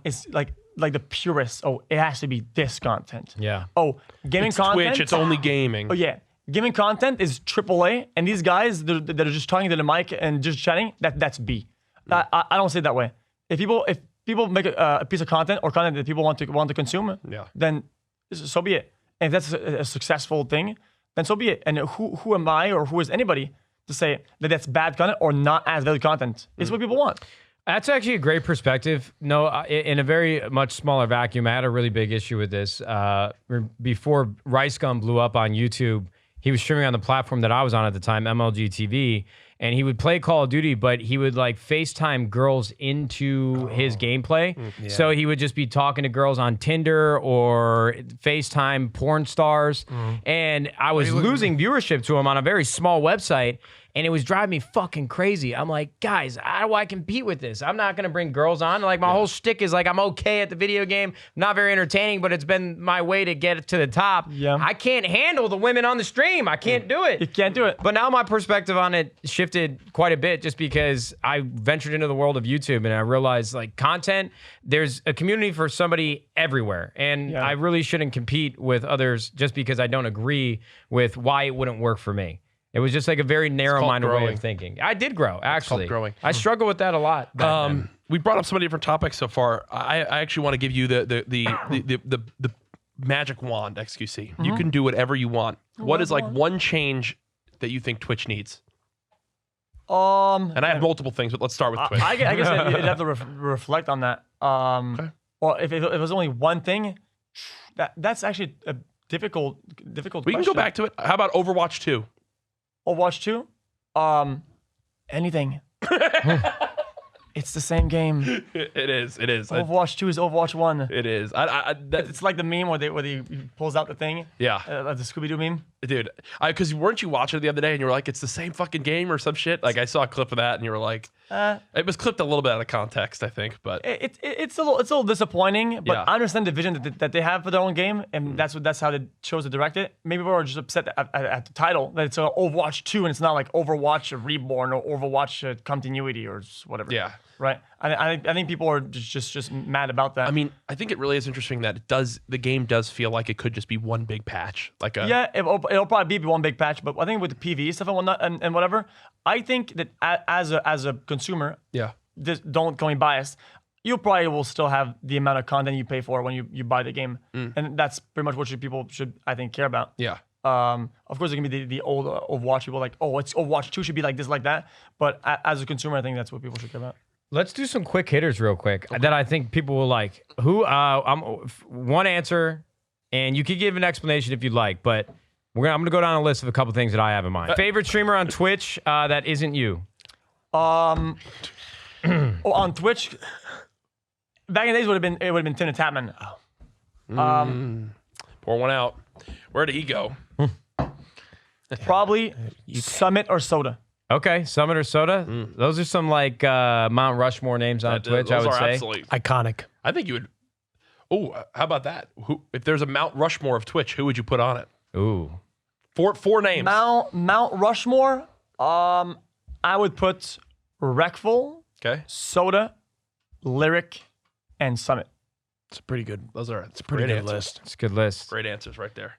It's like the purist. Oh, it has to be this content. Yeah. Oh, gaming It's content. Twitch. It's only gaming. Oh yeah, gaming content is AAA, and these guys that are just talking to the mic and just chatting, that's B. I don't see it that way. If people make a piece of content or content that people want to consume, then so be it. And if that's a successful thing, then so be it. And who am I, or who is anybody to say that that's bad content or not as valid content? It's what people want. That's actually a great perspective. No, in a very much smaller vacuum, I had a really big issue with this. Before Rice Gum blew up on YouTube, he was streaming on the platform that I was on at the time, MLG TV, and he would play Call of Duty, but he would like FaceTime girls into his gameplay. So he would just be talking to girls on Tinder or FaceTime porn stars. And I was losing viewership to him on a very small website. And it was driving me fucking crazy. I'm like, guys, how do I compete with this? I'm not going to bring girls on. Like, my whole shtick is like, I'm okay at the video game. Not very entertaining, but it's been my way to get to the top. Yeah. I can't handle the women on the stream. I can't do it. You can't do it. But now my perspective on it shifted quite a bit, just because I ventured into the world of YouTube and I realized, like, content, there's a community for somebody everywhere. And I really shouldn't compete with others just because I don't agree with why it wouldn't work for me. It was just like a very narrow-minded way of thinking. I did grow, actually. growing. I struggle with that a lot. We brought up so many different topics so far. I actually want to give you the magic wand, XQC. You can do whatever you want. What is like one change that you think Twitch needs? And I have multiple things, but let's start with Twitch. I guess you'd have to reflect on that. Well, if it was only one thing, that's actually a difficult We can go back to it. How about Overwatch 2? Overwatch 2? Anything. It's the same game. It is. Overwatch 2 is Overwatch 1. It is. It's like the meme where he pulls out the thing. Yeah. Like the Scooby-Doo meme. Dude, because weren't you watching it the other day and you were like, it's the same fucking game or some shit? Like, I saw a clip of that and you were like, it was clipped a little bit out of context, I think, but it's a little disappointing. But Yeah. I understand the vision that they have for their own game, and that's how they chose to direct it. Maybe people are just upset at the title that it's Overwatch 2 and it's not like Overwatch Reborn or Overwatch Continuity or whatever. Yeah. Right. I think people are just mad about that. I mean, I think it really is interesting that the game does feel like it could just be one big patch. Like it'll probably be one big patch, but I think with the PvE stuff and whatnot and whatever, I think that as a consumer, just don't going biased, you probably will still have the amount of content you pay for when you buy the game, and that's pretty much what people should, I think, care about. Yeah. Of course, there can be the old Overwatch people like, oh, it's Overwatch 2 should be like this, like that. But as a consumer, I think that's what people should care about. Let's do some quick hitters real quick that I think people will like. One answer, and you could give an explanation if you'd like, but I'm going to go down a list of a couple things that I have in mind. Favorite streamer on Twitch that isn't you? On Twitch, back in the days it would have been Tina Tapman. Pour one out. Where did he go? Probably Summit or Soda. Okay, Summit or Soda. Those are some like Mount Rushmore names on Twitch, I would say. Absolutely. Iconic. I think you would. Oh, how about that? If there's a Mount Rushmore of Twitch, who would you put on it? Ooh. Four names. Mount Rushmore. I would put Wreckful, Okay. Soda, Lyric, and Summit. It's pretty good. Those are It's a pretty great good answers. list. It's a good list. Great answers right there.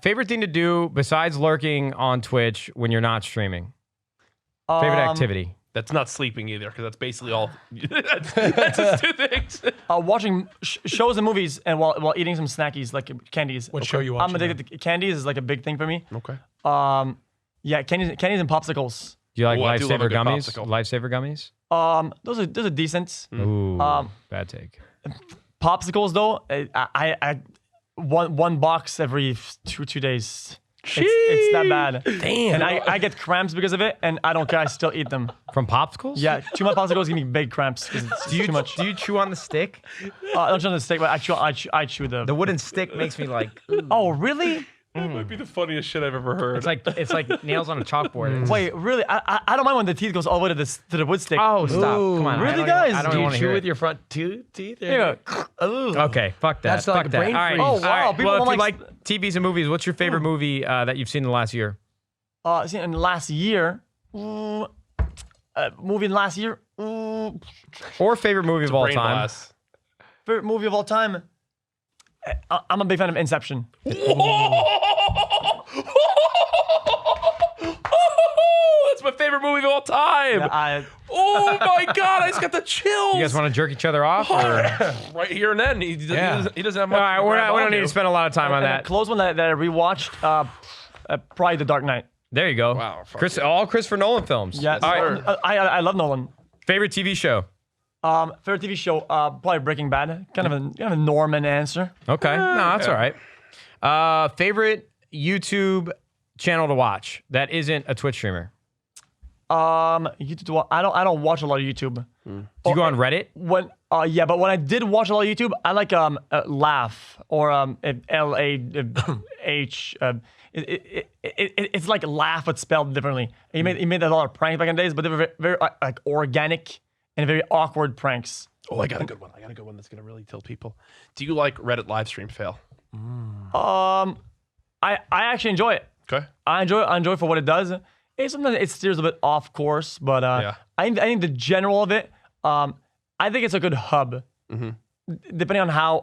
Favorite thing to do besides lurking on Twitch when you're not streaming? Favorite activity? That's not sleeping either, because that's basically all. that's just two things. Watching shows and movies, and while eating some snackies like candies. What show you I'm watching? addicted to candies. Is like a big thing for me. Okay. Yeah, candies and popsicles. Do you like Ooh, I do love a Lifesaver good gummies? popsicle. Lifesaver gummies? Those are decent. Ooh, bad take. Popsicles though, I one box every two days. It's that bad. Damn. And I get cramps because of it, and I don't care. I still eat them. From popsicles? Yeah, too much popsicles give me big cramps because it's too much. Do you chew on the stick? I don't chew on the stick, but I chew the. The wooden stick makes me like. Oh really? That might be the funniest shit I've ever heard. It's like nails on a chalkboard. Wait, really? I don't mind when the teeth goes all the way to the wood stick. Oh, stop! Come on, Really, I guys? don't Do you want to chew hear with it. your front teeth? Yeah. Okay, fuck that. That's like fuck a that. brain All right. freeze. Oh, wow, All right. people Well, if don't you like- like TVs and movies, what's your favorite movie that you've seen in the last year? See, in the last year, movie in the last year, Or favorite movie of all Brain time? blast. favorite movie of all time. I'm a big fan of Inception. That's my favorite movie of all time. I Oh my god, I just got the chills. You guys want to jerk each other off? Or? right here and then. He doesn't have much. All right, to grab we don't onto. need to spend a lot of time on and a that. close one that I rewatched. Probably The Dark Knight. There you go. Wow, fuck All Christopher Nolan films. Yeah, All right. I love Nolan. Favorite TV show? Favorite TV show, probably Breaking Bad. Kind of a Norman answer. Okay. No, that's all right. Favorite YouTube channel to watch that isn't a Twitch streamer? YouTube. I don't watch a lot of YouTube. Do you go on Reddit? When but when I did watch a lot of YouTube, I like Laugh or LAH. It's like Laugh but spelled differently. He made a lot of pranks back in the days, but they were very, very like organic and very awkward pranks. Oh, I got a good one. That's gonna really tilt people. Do you like Reddit live stream fail? I actually enjoy it. Okay. I enjoy it for what it does. Sometimes it steers a bit off course, but Yeah. I think the general of it, I think it's a good hub. Depending on how,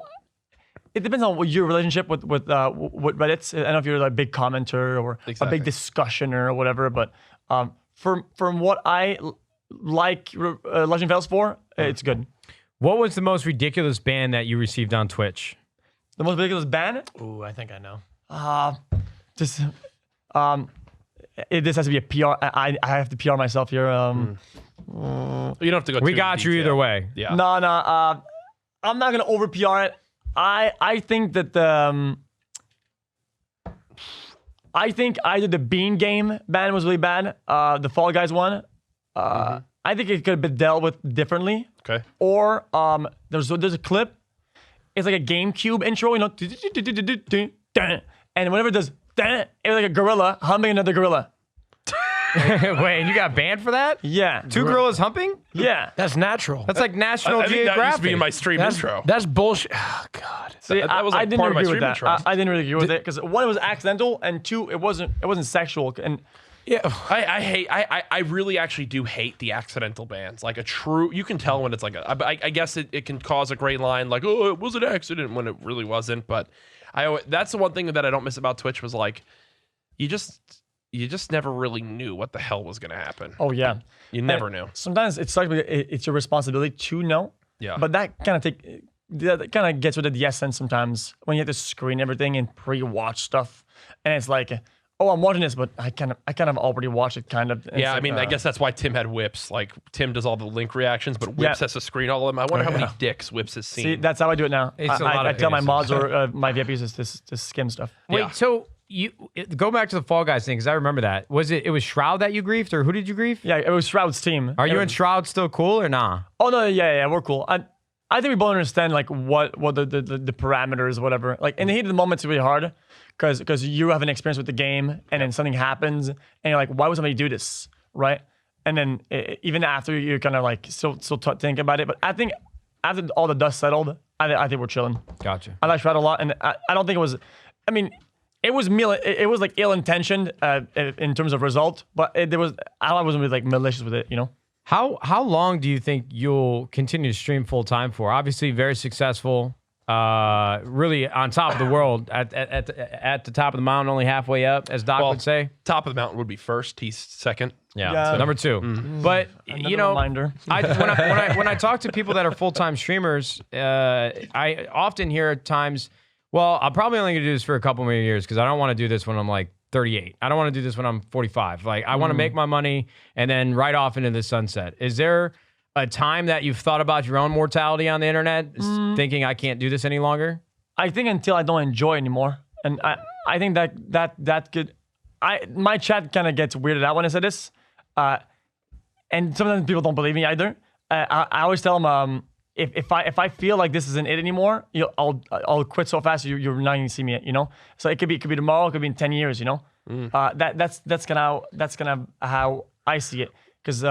it depends on what your relationship with Reddit's. I don't know if you're like a big commenter or a Exactly. big discussioner or whatever, but from what I like Legend Fails for, it's good. What was the most ridiculous ban that you received on Twitch? The most ridiculous ban? Ooh, I think I know. Just this has to be a PR. I have to PR myself here. You don't have to go. We too got in you either detail. way. Yeah. No. I'm not gonna over PR it. I think that I think either the Bean Game ban was really bad. The Fall Guys one. I think it could have been dealt with differently. Okay. Or there's a clip. It's like a GameCube intro, you know, and whenever it does, it's like a gorilla humping another gorilla. Wait, and you got banned for that? Yeah. Two gorillas humping? Yeah. That's natural. That's like National I think that used to Geographic. be in my stream intro. That's bullshit. Oh God. See, that was like I didn't part of my agree with stream that. intro. I didn't really agree with it because one, it was accidental, and two, it wasn't sexual. And Yeah. I really actually do hate the accidental bans. Like a true, you can tell when it's like I guess it can cause a great line like, oh, it was an accident when it really wasn't. But that's the one thing that I don't miss about Twitch was like, you just never really knew what the hell was gonna happen. oh yeah, You never knew. sometimes it's like it's your responsibility to know. Yeah. But that kind of gets rid of the essence sometimes when you have to screen everything and pre-watch stuff, and it's like, oh, I'm watching this, but I kind of already watched it, kind of. And Yeah, it's I mean, like, I guess that's why Tim had Whips. Like, Tim does all the link reactions, but Whips has to screen all of them. I wonder how many dicks Whips has seen. See, that's how I do it now. It's a lot I of tell my penises. mods or my VIPs to skim stuff. Wait, Yeah. so go back to the Fall Guys thing because I remember that. It was Shroud that you griefed, or who did you grief? Yeah, it was Shroud's team. Are you and Shroud still cool or nah? Oh no, yeah, we're cool. I think we both understand like what the parameters, whatever. Like in the heat of the moment, it's really hard because you have an experience with the game, and then something happens, and you're like, why would somebody do this, right? And then even after you kind of like still think about it. But I think after all the dust settled, I think we're chilling. Gotcha. I like Shroud a lot, and I don't think it was. I mean, it was like ill-intentioned in terms of result, but I wasn't really like malicious with it, you know. How long do you think you'll continue to stream full time for? Obviously, very successful. Really on top of the world, at the top of the mountain, only halfway up, as Doc would say. Top of the mountain would be first. He's second. Yeah. So number 2. But you know, Reminder. when I talk to people that are full time streamers, I often hear at times, well, I'm probably only gonna do this for a couple more years because I don't want to do this when I'm like 38. I don't want to do this when I'm 45. Like I want to make my money and then right off into the sunset. Is there a time that you've thought about your own mortality on the internet, thinking I can't do this any longer? I think until I don't enjoy anymore, and I think that could. My chat kind of gets weirded out when I say this, and sometimes people don't believe me either. I always tell them if I feel like this isn't it anymore, I'll quit so fast you're not gonna see me. You know, so it could be tomorrow, it could be in 10 years. You know, that's kind of how I see it. Because it's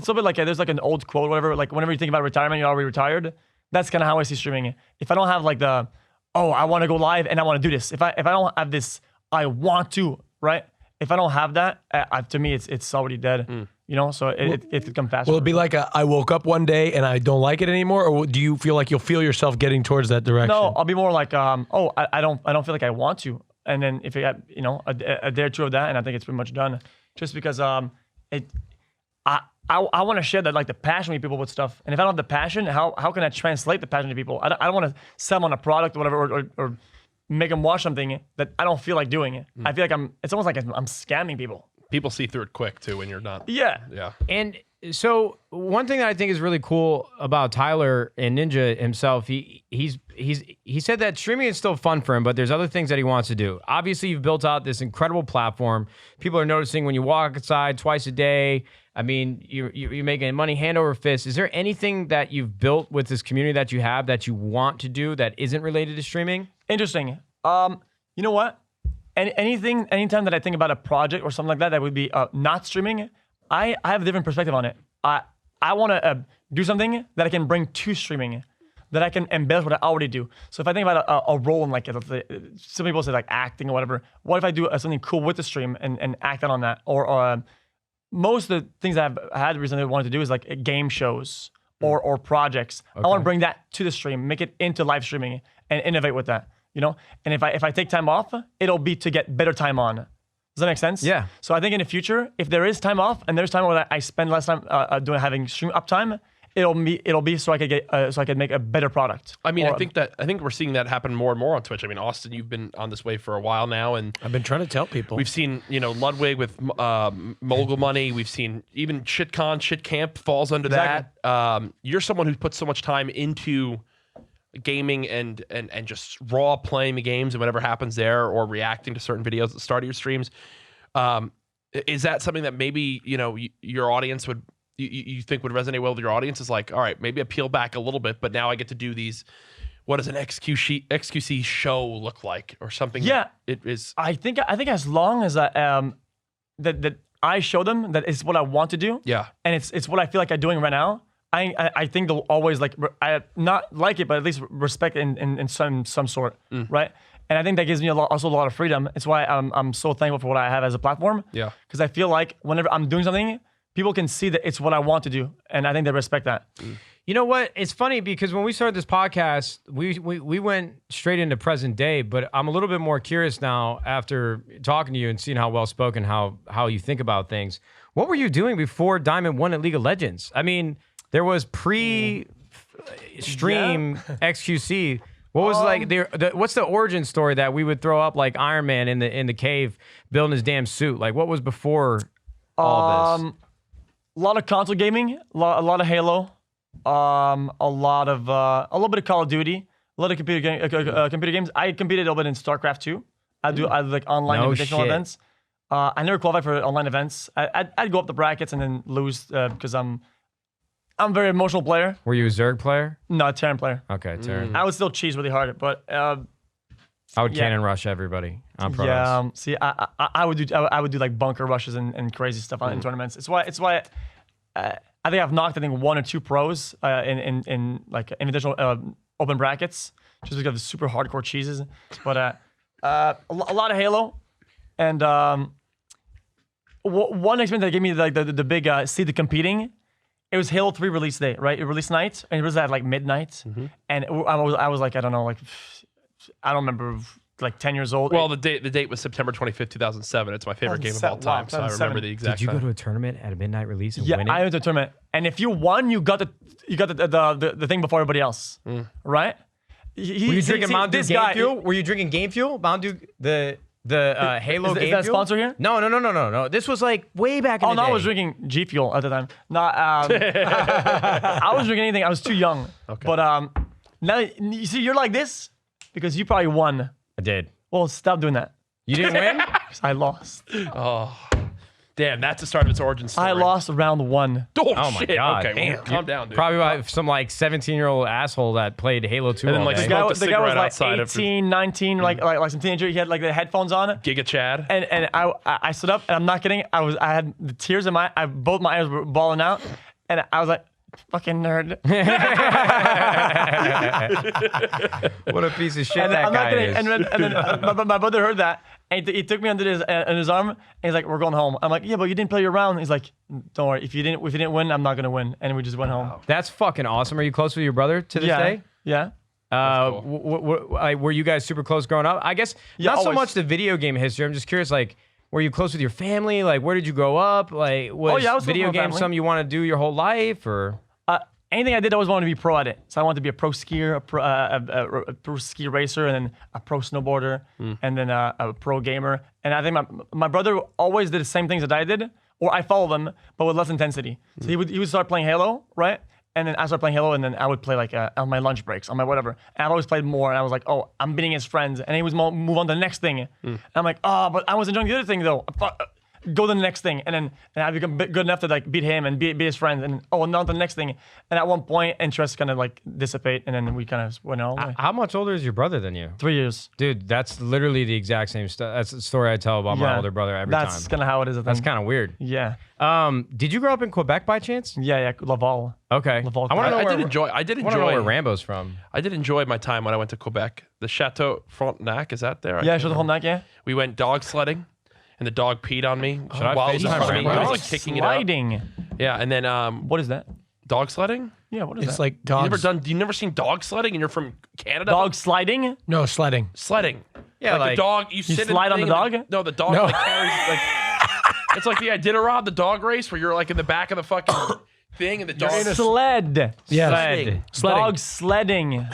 a little bit like there's like an old quote, whatever. Like whenever you think about retirement, you're already retired. That's kind of how I see streaming. If I don't have like I want to go live and I want to do this. If I don't have this, I want to, right? If I don't have that, to me it's already dead. You know, so it could come faster. Will it be like I woke up one day and I don't like it anymore, or do you feel like you'll feel yourself getting towards that direction? No, I'll be more like I don't feel like I want to, and then if you have a day or two of that, and I think it's pretty much done, just because I want to share that, like, the passion with people with stuff. And if I don't have the passion, how can I translate the passion to people? I don't want to sell them on a product or whatever, or make them watch something that I don't feel like doing it. I feel like it's almost like I'm scamming people. People see through it quick too when you're not. Yeah. Yeah. And so one thing that I think is really cool about Tyler and Ninja himself, he said that streaming is still fun for him, but there's other things that he wants to do. Obviously, you've built out this incredible platform. People are noticing when you walk outside twice a day. I mean, you're making money hand over fist. Is there anything that you've built with this community that you have that you want to do that isn't related to streaming? Interesting. You know what? Anytime that I think about a project or something like that would be not streaming, I have a different perspective on it. I want to do something that I can bring to streaming, that I can embellish what I already do. So if I think about a role in, like, some people say like acting or whatever, what if I do something cool with the stream and act out on that? Or most of the things that I've had recently wanted to do is like game shows or projects. Okay. I want to bring that to the stream, make it into live streaming, and innovate with that. You know, and if I take time off, it'll be to get better time on. Does that make sense? Yeah. So I think in the future, if there is time off and there's time where I spend less time having stream uptime, it'll be so I could make a better product. I mean, I think we're seeing that happen more and more on Twitch. I mean, Austin, you've been on this way for a while now, and I've been trying to tell people. We've seen, Ludwig with Mogul Money. We've seen even Shit Camp falls under that. You're someone who's put so much time into gaming and just raw playing the games and whatever happens there, or reacting to certain videos at the start of your streams. Is that something that maybe your audience would you think would resonate well with your audience? Is like, all right, maybe I peel back a little bit, but now I get to do these. What does an XQC show look like, or something? Yeah, it is. I think as long as that I show them that it's what I want to do. Yeah, and it's what I feel like I'm doing right now. I think they'll always not like it, but at least respect in some sort, right? And I think that gives me also a lot of freedom. It's why I'm so thankful for what I have as a platform. Yeah, because I feel like whenever I'm doing something, people can see that it's what I want to do, and I think they respect that. You know what? It's funny because when we started this podcast, we went straight into present day, but I'm a little bit more curious now after talking to you and seeing how well spoken, how you think about things. What were you doing before Diamond won at League of Legends? I mean, there was pre-stream XQC. What was what's the origin story that we would throw up like Iron Man in the cave building his damn suit? Like, what was before all this? A lot of console gaming, a lot of Halo, a little bit of Call of Duty, a lot of computer games. I competed a little bit in StarCraft 2. I do like online invitational events. I never qualified for online events. I'd go up the brackets and then lose because I'm a very emotional player. Were you a Zerg player? No, a Terran player. Okay, Terran. I would still cheese really hard, but I would cannon rush everybody on Pro Yeah, see, I would do like bunker rushes and crazy stuff in tournaments. It's why I think I've knocked 1 or 2 pros in like invitational open brackets just because of the super hardcore cheeses. But a lot of Halo, and one experience that gave me like the big see the competing. It was Halo 3 release day, right? It release night, and it was at like midnight, and I was like, I don't know, like I don't remember, like 10 years old. Well, the date was September 25th, 2007. It's my favorite game of all time, so I remember the exact Did you go time. to a tournament at a midnight release and Yeah, win it? I went to a tournament, and if you won, you got the thing before everybody else, right? Were you drinking Mountain Dew this Game guy- Fuel? Were you drinking Game Fuel? Mountain Dew, the Halo is Game that a Fuel? sponsor here? No. This was like way back in Oh the no, day. I was drinking G Fuel at the time. No, I was drinking anything. I was too young. Okay. But now you see, you're like this because you probably won. I did. Well, stop doing that. You didn't win? 'Cause I lost. Damn, that's the start of its origin story. I lost round 1. Oh, Oh my shit. God. Okay, Damn. well, calm down, dude. Probably by some like 17-year-old asshole that played Halo 2 And then, all like, day. the The guy Smoked a was cigarette like outside of- 18, 19, like some teenager. He had like the headphones on. Giga Chad. And I stood up, and I'm not kidding. I had the tears in both my eyes were balling out, and I was like, "Fucking nerd." What a piece of shit And that I'm not guy kidding. is. And then my brother heard that, and he took me under his arm, and he's like, "We're going home." I'm like, "Yeah, but you didn't play your round." He's like, "Don't worry. If you didn't win, I'm not gonna win." And we just went home. That's fucking awesome. Are you close with your brother to this Yeah, day? yeah. Were you guys super close growing up? I guess Yeah, not so always. much the video game history. I'm just curious, like, were you close with your family? Like, where did you grow up? Like, was yeah, I was close with video my games family. something you want to do your whole life, or? Anything I did, I always wanted to be pro at it. So I wanted to be a pro skier, a pro ski racer, and then a pro snowboarder, and then a pro gamer. And I think my brother always did the same things that I did, or I followed them, but with less intensity. So he would start playing Halo, right? And then I started playing Halo, and then I would play like on my lunch breaks, on my whatever. And I've always played more, and I was like, oh, I'm beating his friends. And he was move on to the next thing. And I'm like, oh, but I was enjoying the other thing though. Go to the next thing, and then I become good enough to like beat him and beat his friends, and now the next thing. And at one point, interest kind of like dissipate, and then we kind of went all the way. How much older is your brother than you? 3 years. Dude, that's literally the exact same stuff. That's the story I tell about my older brother every That's time. kind of how it is. That's kind of weird. Yeah. Did you grow up in Quebec by chance? Yeah. Laval. Okay. Laval, I want to know I where did enjoy. I did I want to know enjoy. where Rambo's from. I did enjoy my time when I went to Quebec. The Chateau Frontenac, is that there? I Yeah, can't should the whole night. Yeah. We went dog sledding, and the dog peed on me I while it was in FaceTime front of me. He Rambo? was like kicking it up. Sliding. Yeah, and then What is that? dog sledding. Yeah. What is It's that? like You never seen dog sledding, and you're from Canada. dog sliding. No, sledding. sledding. Yeah, like, like- the dog. You sit in slide on thing the and dog? No, the dog No. like carries like. It's like the Iditarod, the dog race, where you're like in the back of the fucking thing, and the dog. Sled. Yeah. Sled. Sledding. Dog sledding.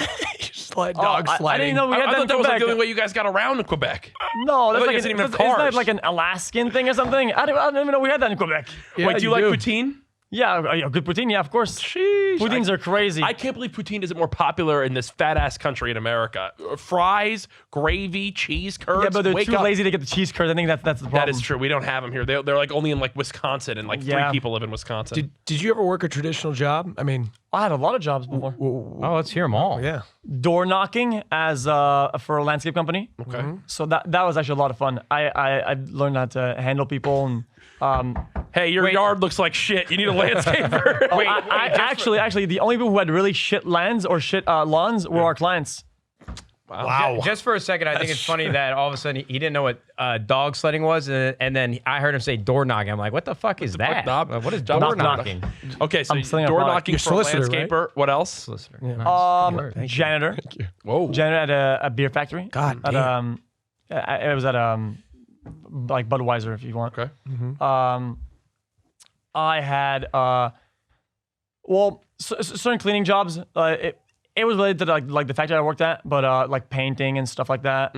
Sled dog I sliding. didn't know we I had that thought in that was like Quebec. the only way you guys got around in Quebec. No, that's thought like you guys didn't even have isn't that cars. like an Alaskan thing or something? I don't even know we had that in Quebec. Yeah, Wait, do you like poutine? Yeah, good poutine. Yeah, of course. Sheesh. Poutines are crazy. I can't believe poutine isn't more popular in this fat ass country in America. Fries, gravy, cheese curds. yeah, but they're wake too up. lazy to get the cheese curds. I think that's the problem. That is true. We don't have them here. They're like only in like Wisconsin, and like Yeah. 3 people live in Wisconsin. Did you ever work a traditional job? I mean, I had a lot of jobs before. Oh, let's hear them all. yeah. Door knocking as for a landscape company. okay. So that was actually a lot of fun. I learned how to handle people and Hey, your yard looks like shit. You need a landscaper. Wait, actually the only people who had really shit lands or shit lawns were our clients. Wow. Just for a second, I think it's funny that all of a sudden he didn't know what dog sledding was, and then I heard him say door knocking. I'm like, what the fuck is that? knob? What is Knock door knocking. knocking? Okay, so I'm selling a door product. knocking You're for a solicitor, right? landscaper. What else? Solicitor. Nice. Janitor. Whoa. Janitor at a beer factory. God At, damn. it was at like Budweiser, if you want. Okay. I had certain cleaning jobs. It was related to like the factory I worked at, but like painting and stuff like that.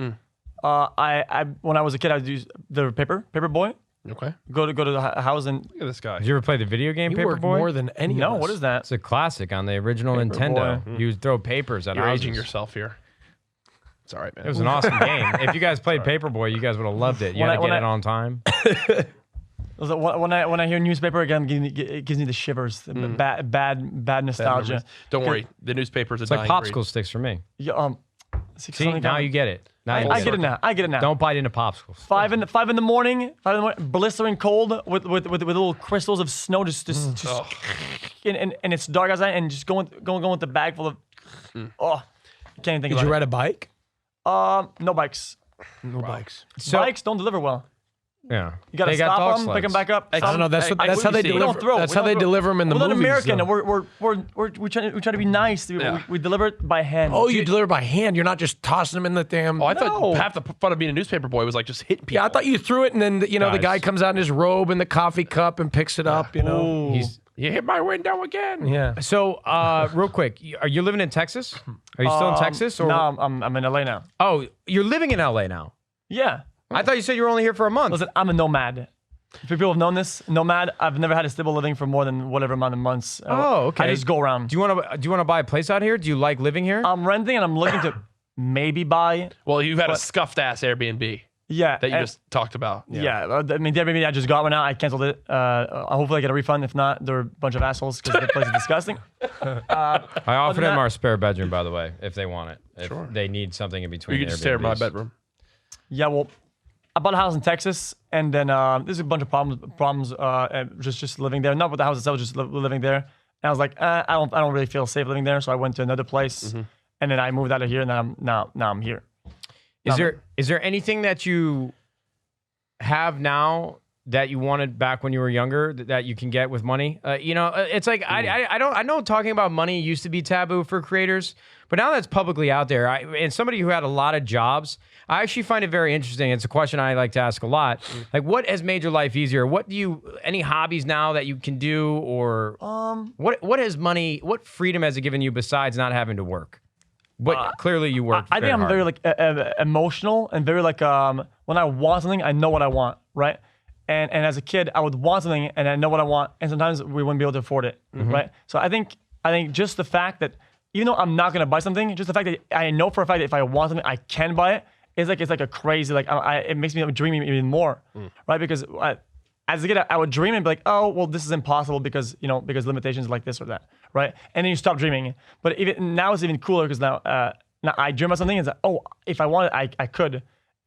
I when I was a kid, I would do the paper boy. Okay. Go to the house and Look at this guy. Did you ever play the video game You worked Paperboy? more than any no, of us. what is that? It's a classic on the original Nintendo. You would throw papers at You're houses. aging yourself here. It's all right, man. It was an awesome game. If you guys played Paperboy, you guys would have loved it. You When had to I- get when it I- on time. When I hear newspaper again, it gives me the shivers, bad nostalgia. Don't worry. The newspaper's a It's like dying breed. popsicle sticks for me. Yeah, See, now you get it. Now you I get get it now. I get it now. Don't bite into popsicles. 5 in the morning, blistering cold with little crystals of snow just and it's dark outside and just going with the bag full of can't even think Did about you it. ride a bike? No bikes. No bikes. So, Bikes don't deliver well. yeah. You gotta They got stop dog them, pick them sleds. back up. I don't know. That's Hey, how they we don't deliver. throw. That's We how don't they throw. deliver them in the We're movies. not American. though. We try to be nice. We deliver it by hand. Oh, you deliver by hand. You're not just tossing them in the damn. Oh, I thought No. half the fun of being a newspaper boy was like just hitting people. yeah, I thought you threw it, and then the Guys. guy comes out in his robe and the coffee cup and picks it up. You know. He's You hit my window again. Yeah. so real quick. Are you living in Texas? Are you still in Texas? Or No, I'm in LA now. oh, you're living in LA now. Yeah. I thought you said you were only here for a month. Listen, I'm a nomad. If people have known this, nomad. I've never had a stable living for more than whatever amount of months. Oh, okay. I just go around. Do you want to buy a place out here? Do you like living here? I'm renting and I'm looking to maybe buy. Well, you've had a scuffed ass Airbnb Yeah. that you and- just talked about. Yeah. I mean, the Airbnb I just got one out. I canceled it. Hopefully I get a refund. If not, they're a bunch of assholes because the place is disgusting. I offered than them that- our spare bedroom, by the way, if they want it. If they need something in Or between. you could just stay in my Airbnbs. bedroom. Yeah. Well, I bought a house in Texas, and then there's a bunch of problems. Just living there. Not with the house itself, just living there. And I was like, I don't really feel safe living there, so I went to another place, and then I moved out of here, and then now I'm here. Is there anything that you have now that you wanted back when you were younger that you can get with money? It's like I know talking about money used to be taboo for creators, but now that's publicly out there. And somebody who had a lot of jobs, I actually find it very interesting. It's a question I like to ask a lot. Like, what has made your life easier? Any hobbies now that you can do, or what freedom has it given you besides not having to work? Clearly you work. I think I'm very like emotional and very like when I want something, I know what I want, right? And as a kid, I would want something and I know what I want, and sometimes we wouldn't be able to afford it, right? So I think just the fact that even though I'm not gonna buy something, just the fact that I know for a fact that if I want something, I can buy it. It's like a crazy it makes me dream even more, right? Because as a kid, I would dream and be like, oh, well, this is impossible because limitations like this or that, right? And then you stop dreaming. But even now it's even cooler because now I dream about something and it's like, oh, if I wanted, I could.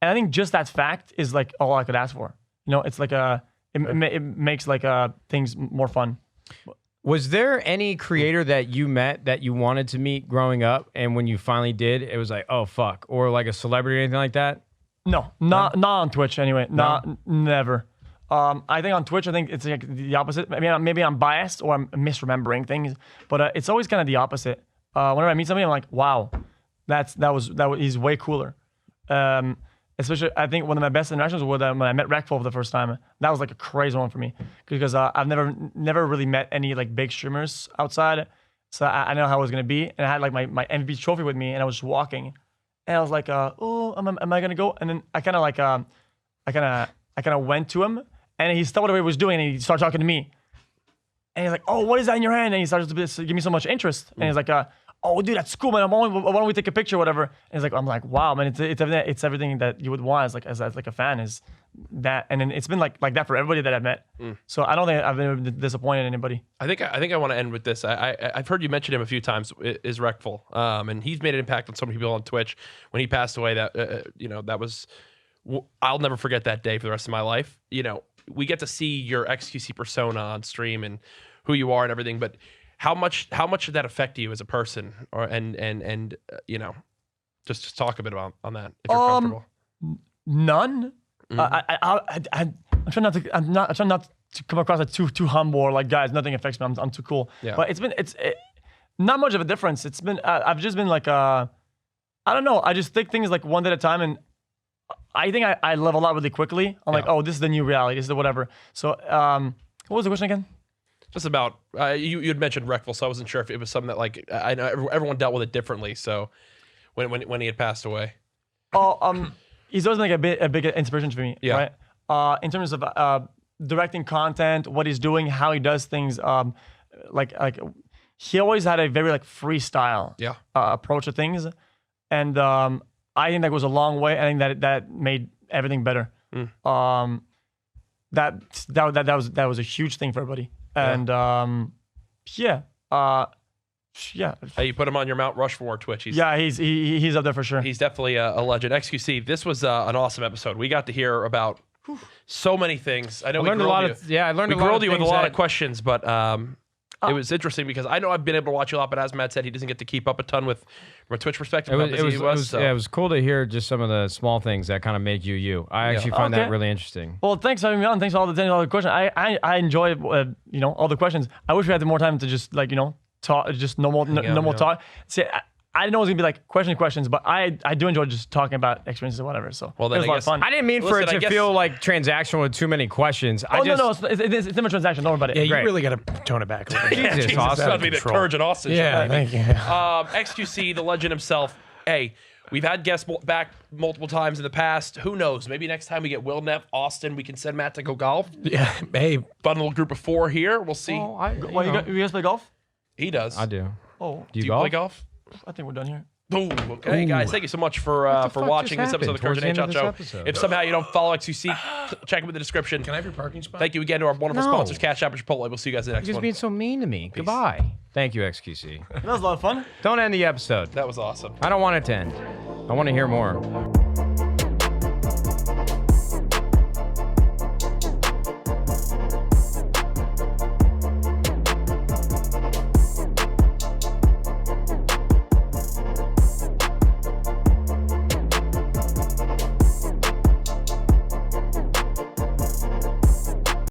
And I think just that fact is like all I could ask for. It's like it makes like things more fun. Was there any creator that you met that you wanted to meet growing up, and when you finally did, it was like, oh fuck, or like a celebrity or anything like that? No, not on Twitch anyway. Never. I think on Twitch, I think it's like the opposite. Maybe I'm biased or I'm misremembering things, but it's always kind of the opposite. Whenever I meet somebody, I'm like, wow, that was he's way cooler. Especially, I think one of my best interactions was when I met Rekful for the first time. That was like a crazy one for me because I've never really met any like big streamers outside, so I know how it was gonna be. And I had like my MVP trophy with me, and I was just walking, and I was like, oh, am I gonna go? And then I kind of went to him, and he stopped what he was doing, and he started talking to me, and he's like, oh, what is that in your hand? And he started to give me so much interest, and he's like, oh, dude, that's cool, man. Why don't we take a picture, or whatever? And he's like, I'm like, wow, man, it's everything that you would want as like a fan is that, and then it's been like that for everybody that I've met. So I don't think I've been disappointed in anybody. I think I want to end with this. I've heard you mention him a few times. Is Rekful, and he's made an impact on so many people on Twitch. When he passed away, that was, I'll never forget that day for the rest of my life. We get to see your XQC persona on stream and who you are and everything, but how much did that affect you as a person, or just talk a bit about on that if you're comfortable. None. I'm trying not to come across as too humble or like, guys, nothing affects me. I'm too cool. Yeah. But it's not much of a difference. It's been I've just been like I don't know. I just take things like one day at a time, and I think I level out really quickly. I'm like, oh, this is the new reality. This is the whatever. So what was the question again? Just about you had mentioned Rekful, so I wasn't sure if it was something that like I know everyone dealt with it differently. So when he had passed away, he's always like a big inspiration for me. Yeah. Right. In terms of directing content, what he's doing, how he does things. Like he always had a very like freestyle approach to things, and I think that goes a long way. I think that made everything better. That was a huge thing for everybody. And you put him on your Mount Rushmore Twitch. He's up there for sure. He's definitely a legend. XQC, this was an awesome episode. We got to hear about so many things. I know I learned a lot of. Yeah, I learned a lot. We grilled you with a lot of questions, but It was interesting because I know I've been able to watch you a lot, but as Matt said, he doesn't get to keep up a ton with from a Twitch perspective. How busy he was. So. Yeah, it was cool to hear just some of the small things that kind of make you you. I actually find that really interesting. Well, thanks for having me on. Thanks for all the questions. I enjoy all the questions. I wish we had more time to just talk, just normal talk. See, I didn't know it was gonna be like questions, but I do enjoy just talking about experiences or whatever. So it was a lot of fun. I didn't mean for it to feel like transactional with too many questions. No, it's not a transaction. Don't worry about it. Yeah, you really got to tone it back a little bit. Jesus, Austin. That'd be the Turgeon Austin. Yeah, thank you. XQC, the legend himself. Hey, we've had guests back multiple times in the past. Who knows? Maybe next time we get Will Neff, Austin, we can send Matt to go golf. Yeah, hey. Bundle group of 4 here. We'll see. You guys play golf? He does. I do. Oh, Do you play golf? I think we're done here. Boom. Okay, guys, thank you so much for watching this episode of the Turgeon NHL Show. If somehow you don't follow XQC, check them in the description. Can I have your parking spot? Thank you again to our wonderful sponsors, Cash App and Chipotle. We'll see you guys in the next You're just one. being so mean to me. Goodbye. Thank you, XQC. That was a lot of fun. Don't end the episode. That was awesome. I don't want it to end. I want to hear more.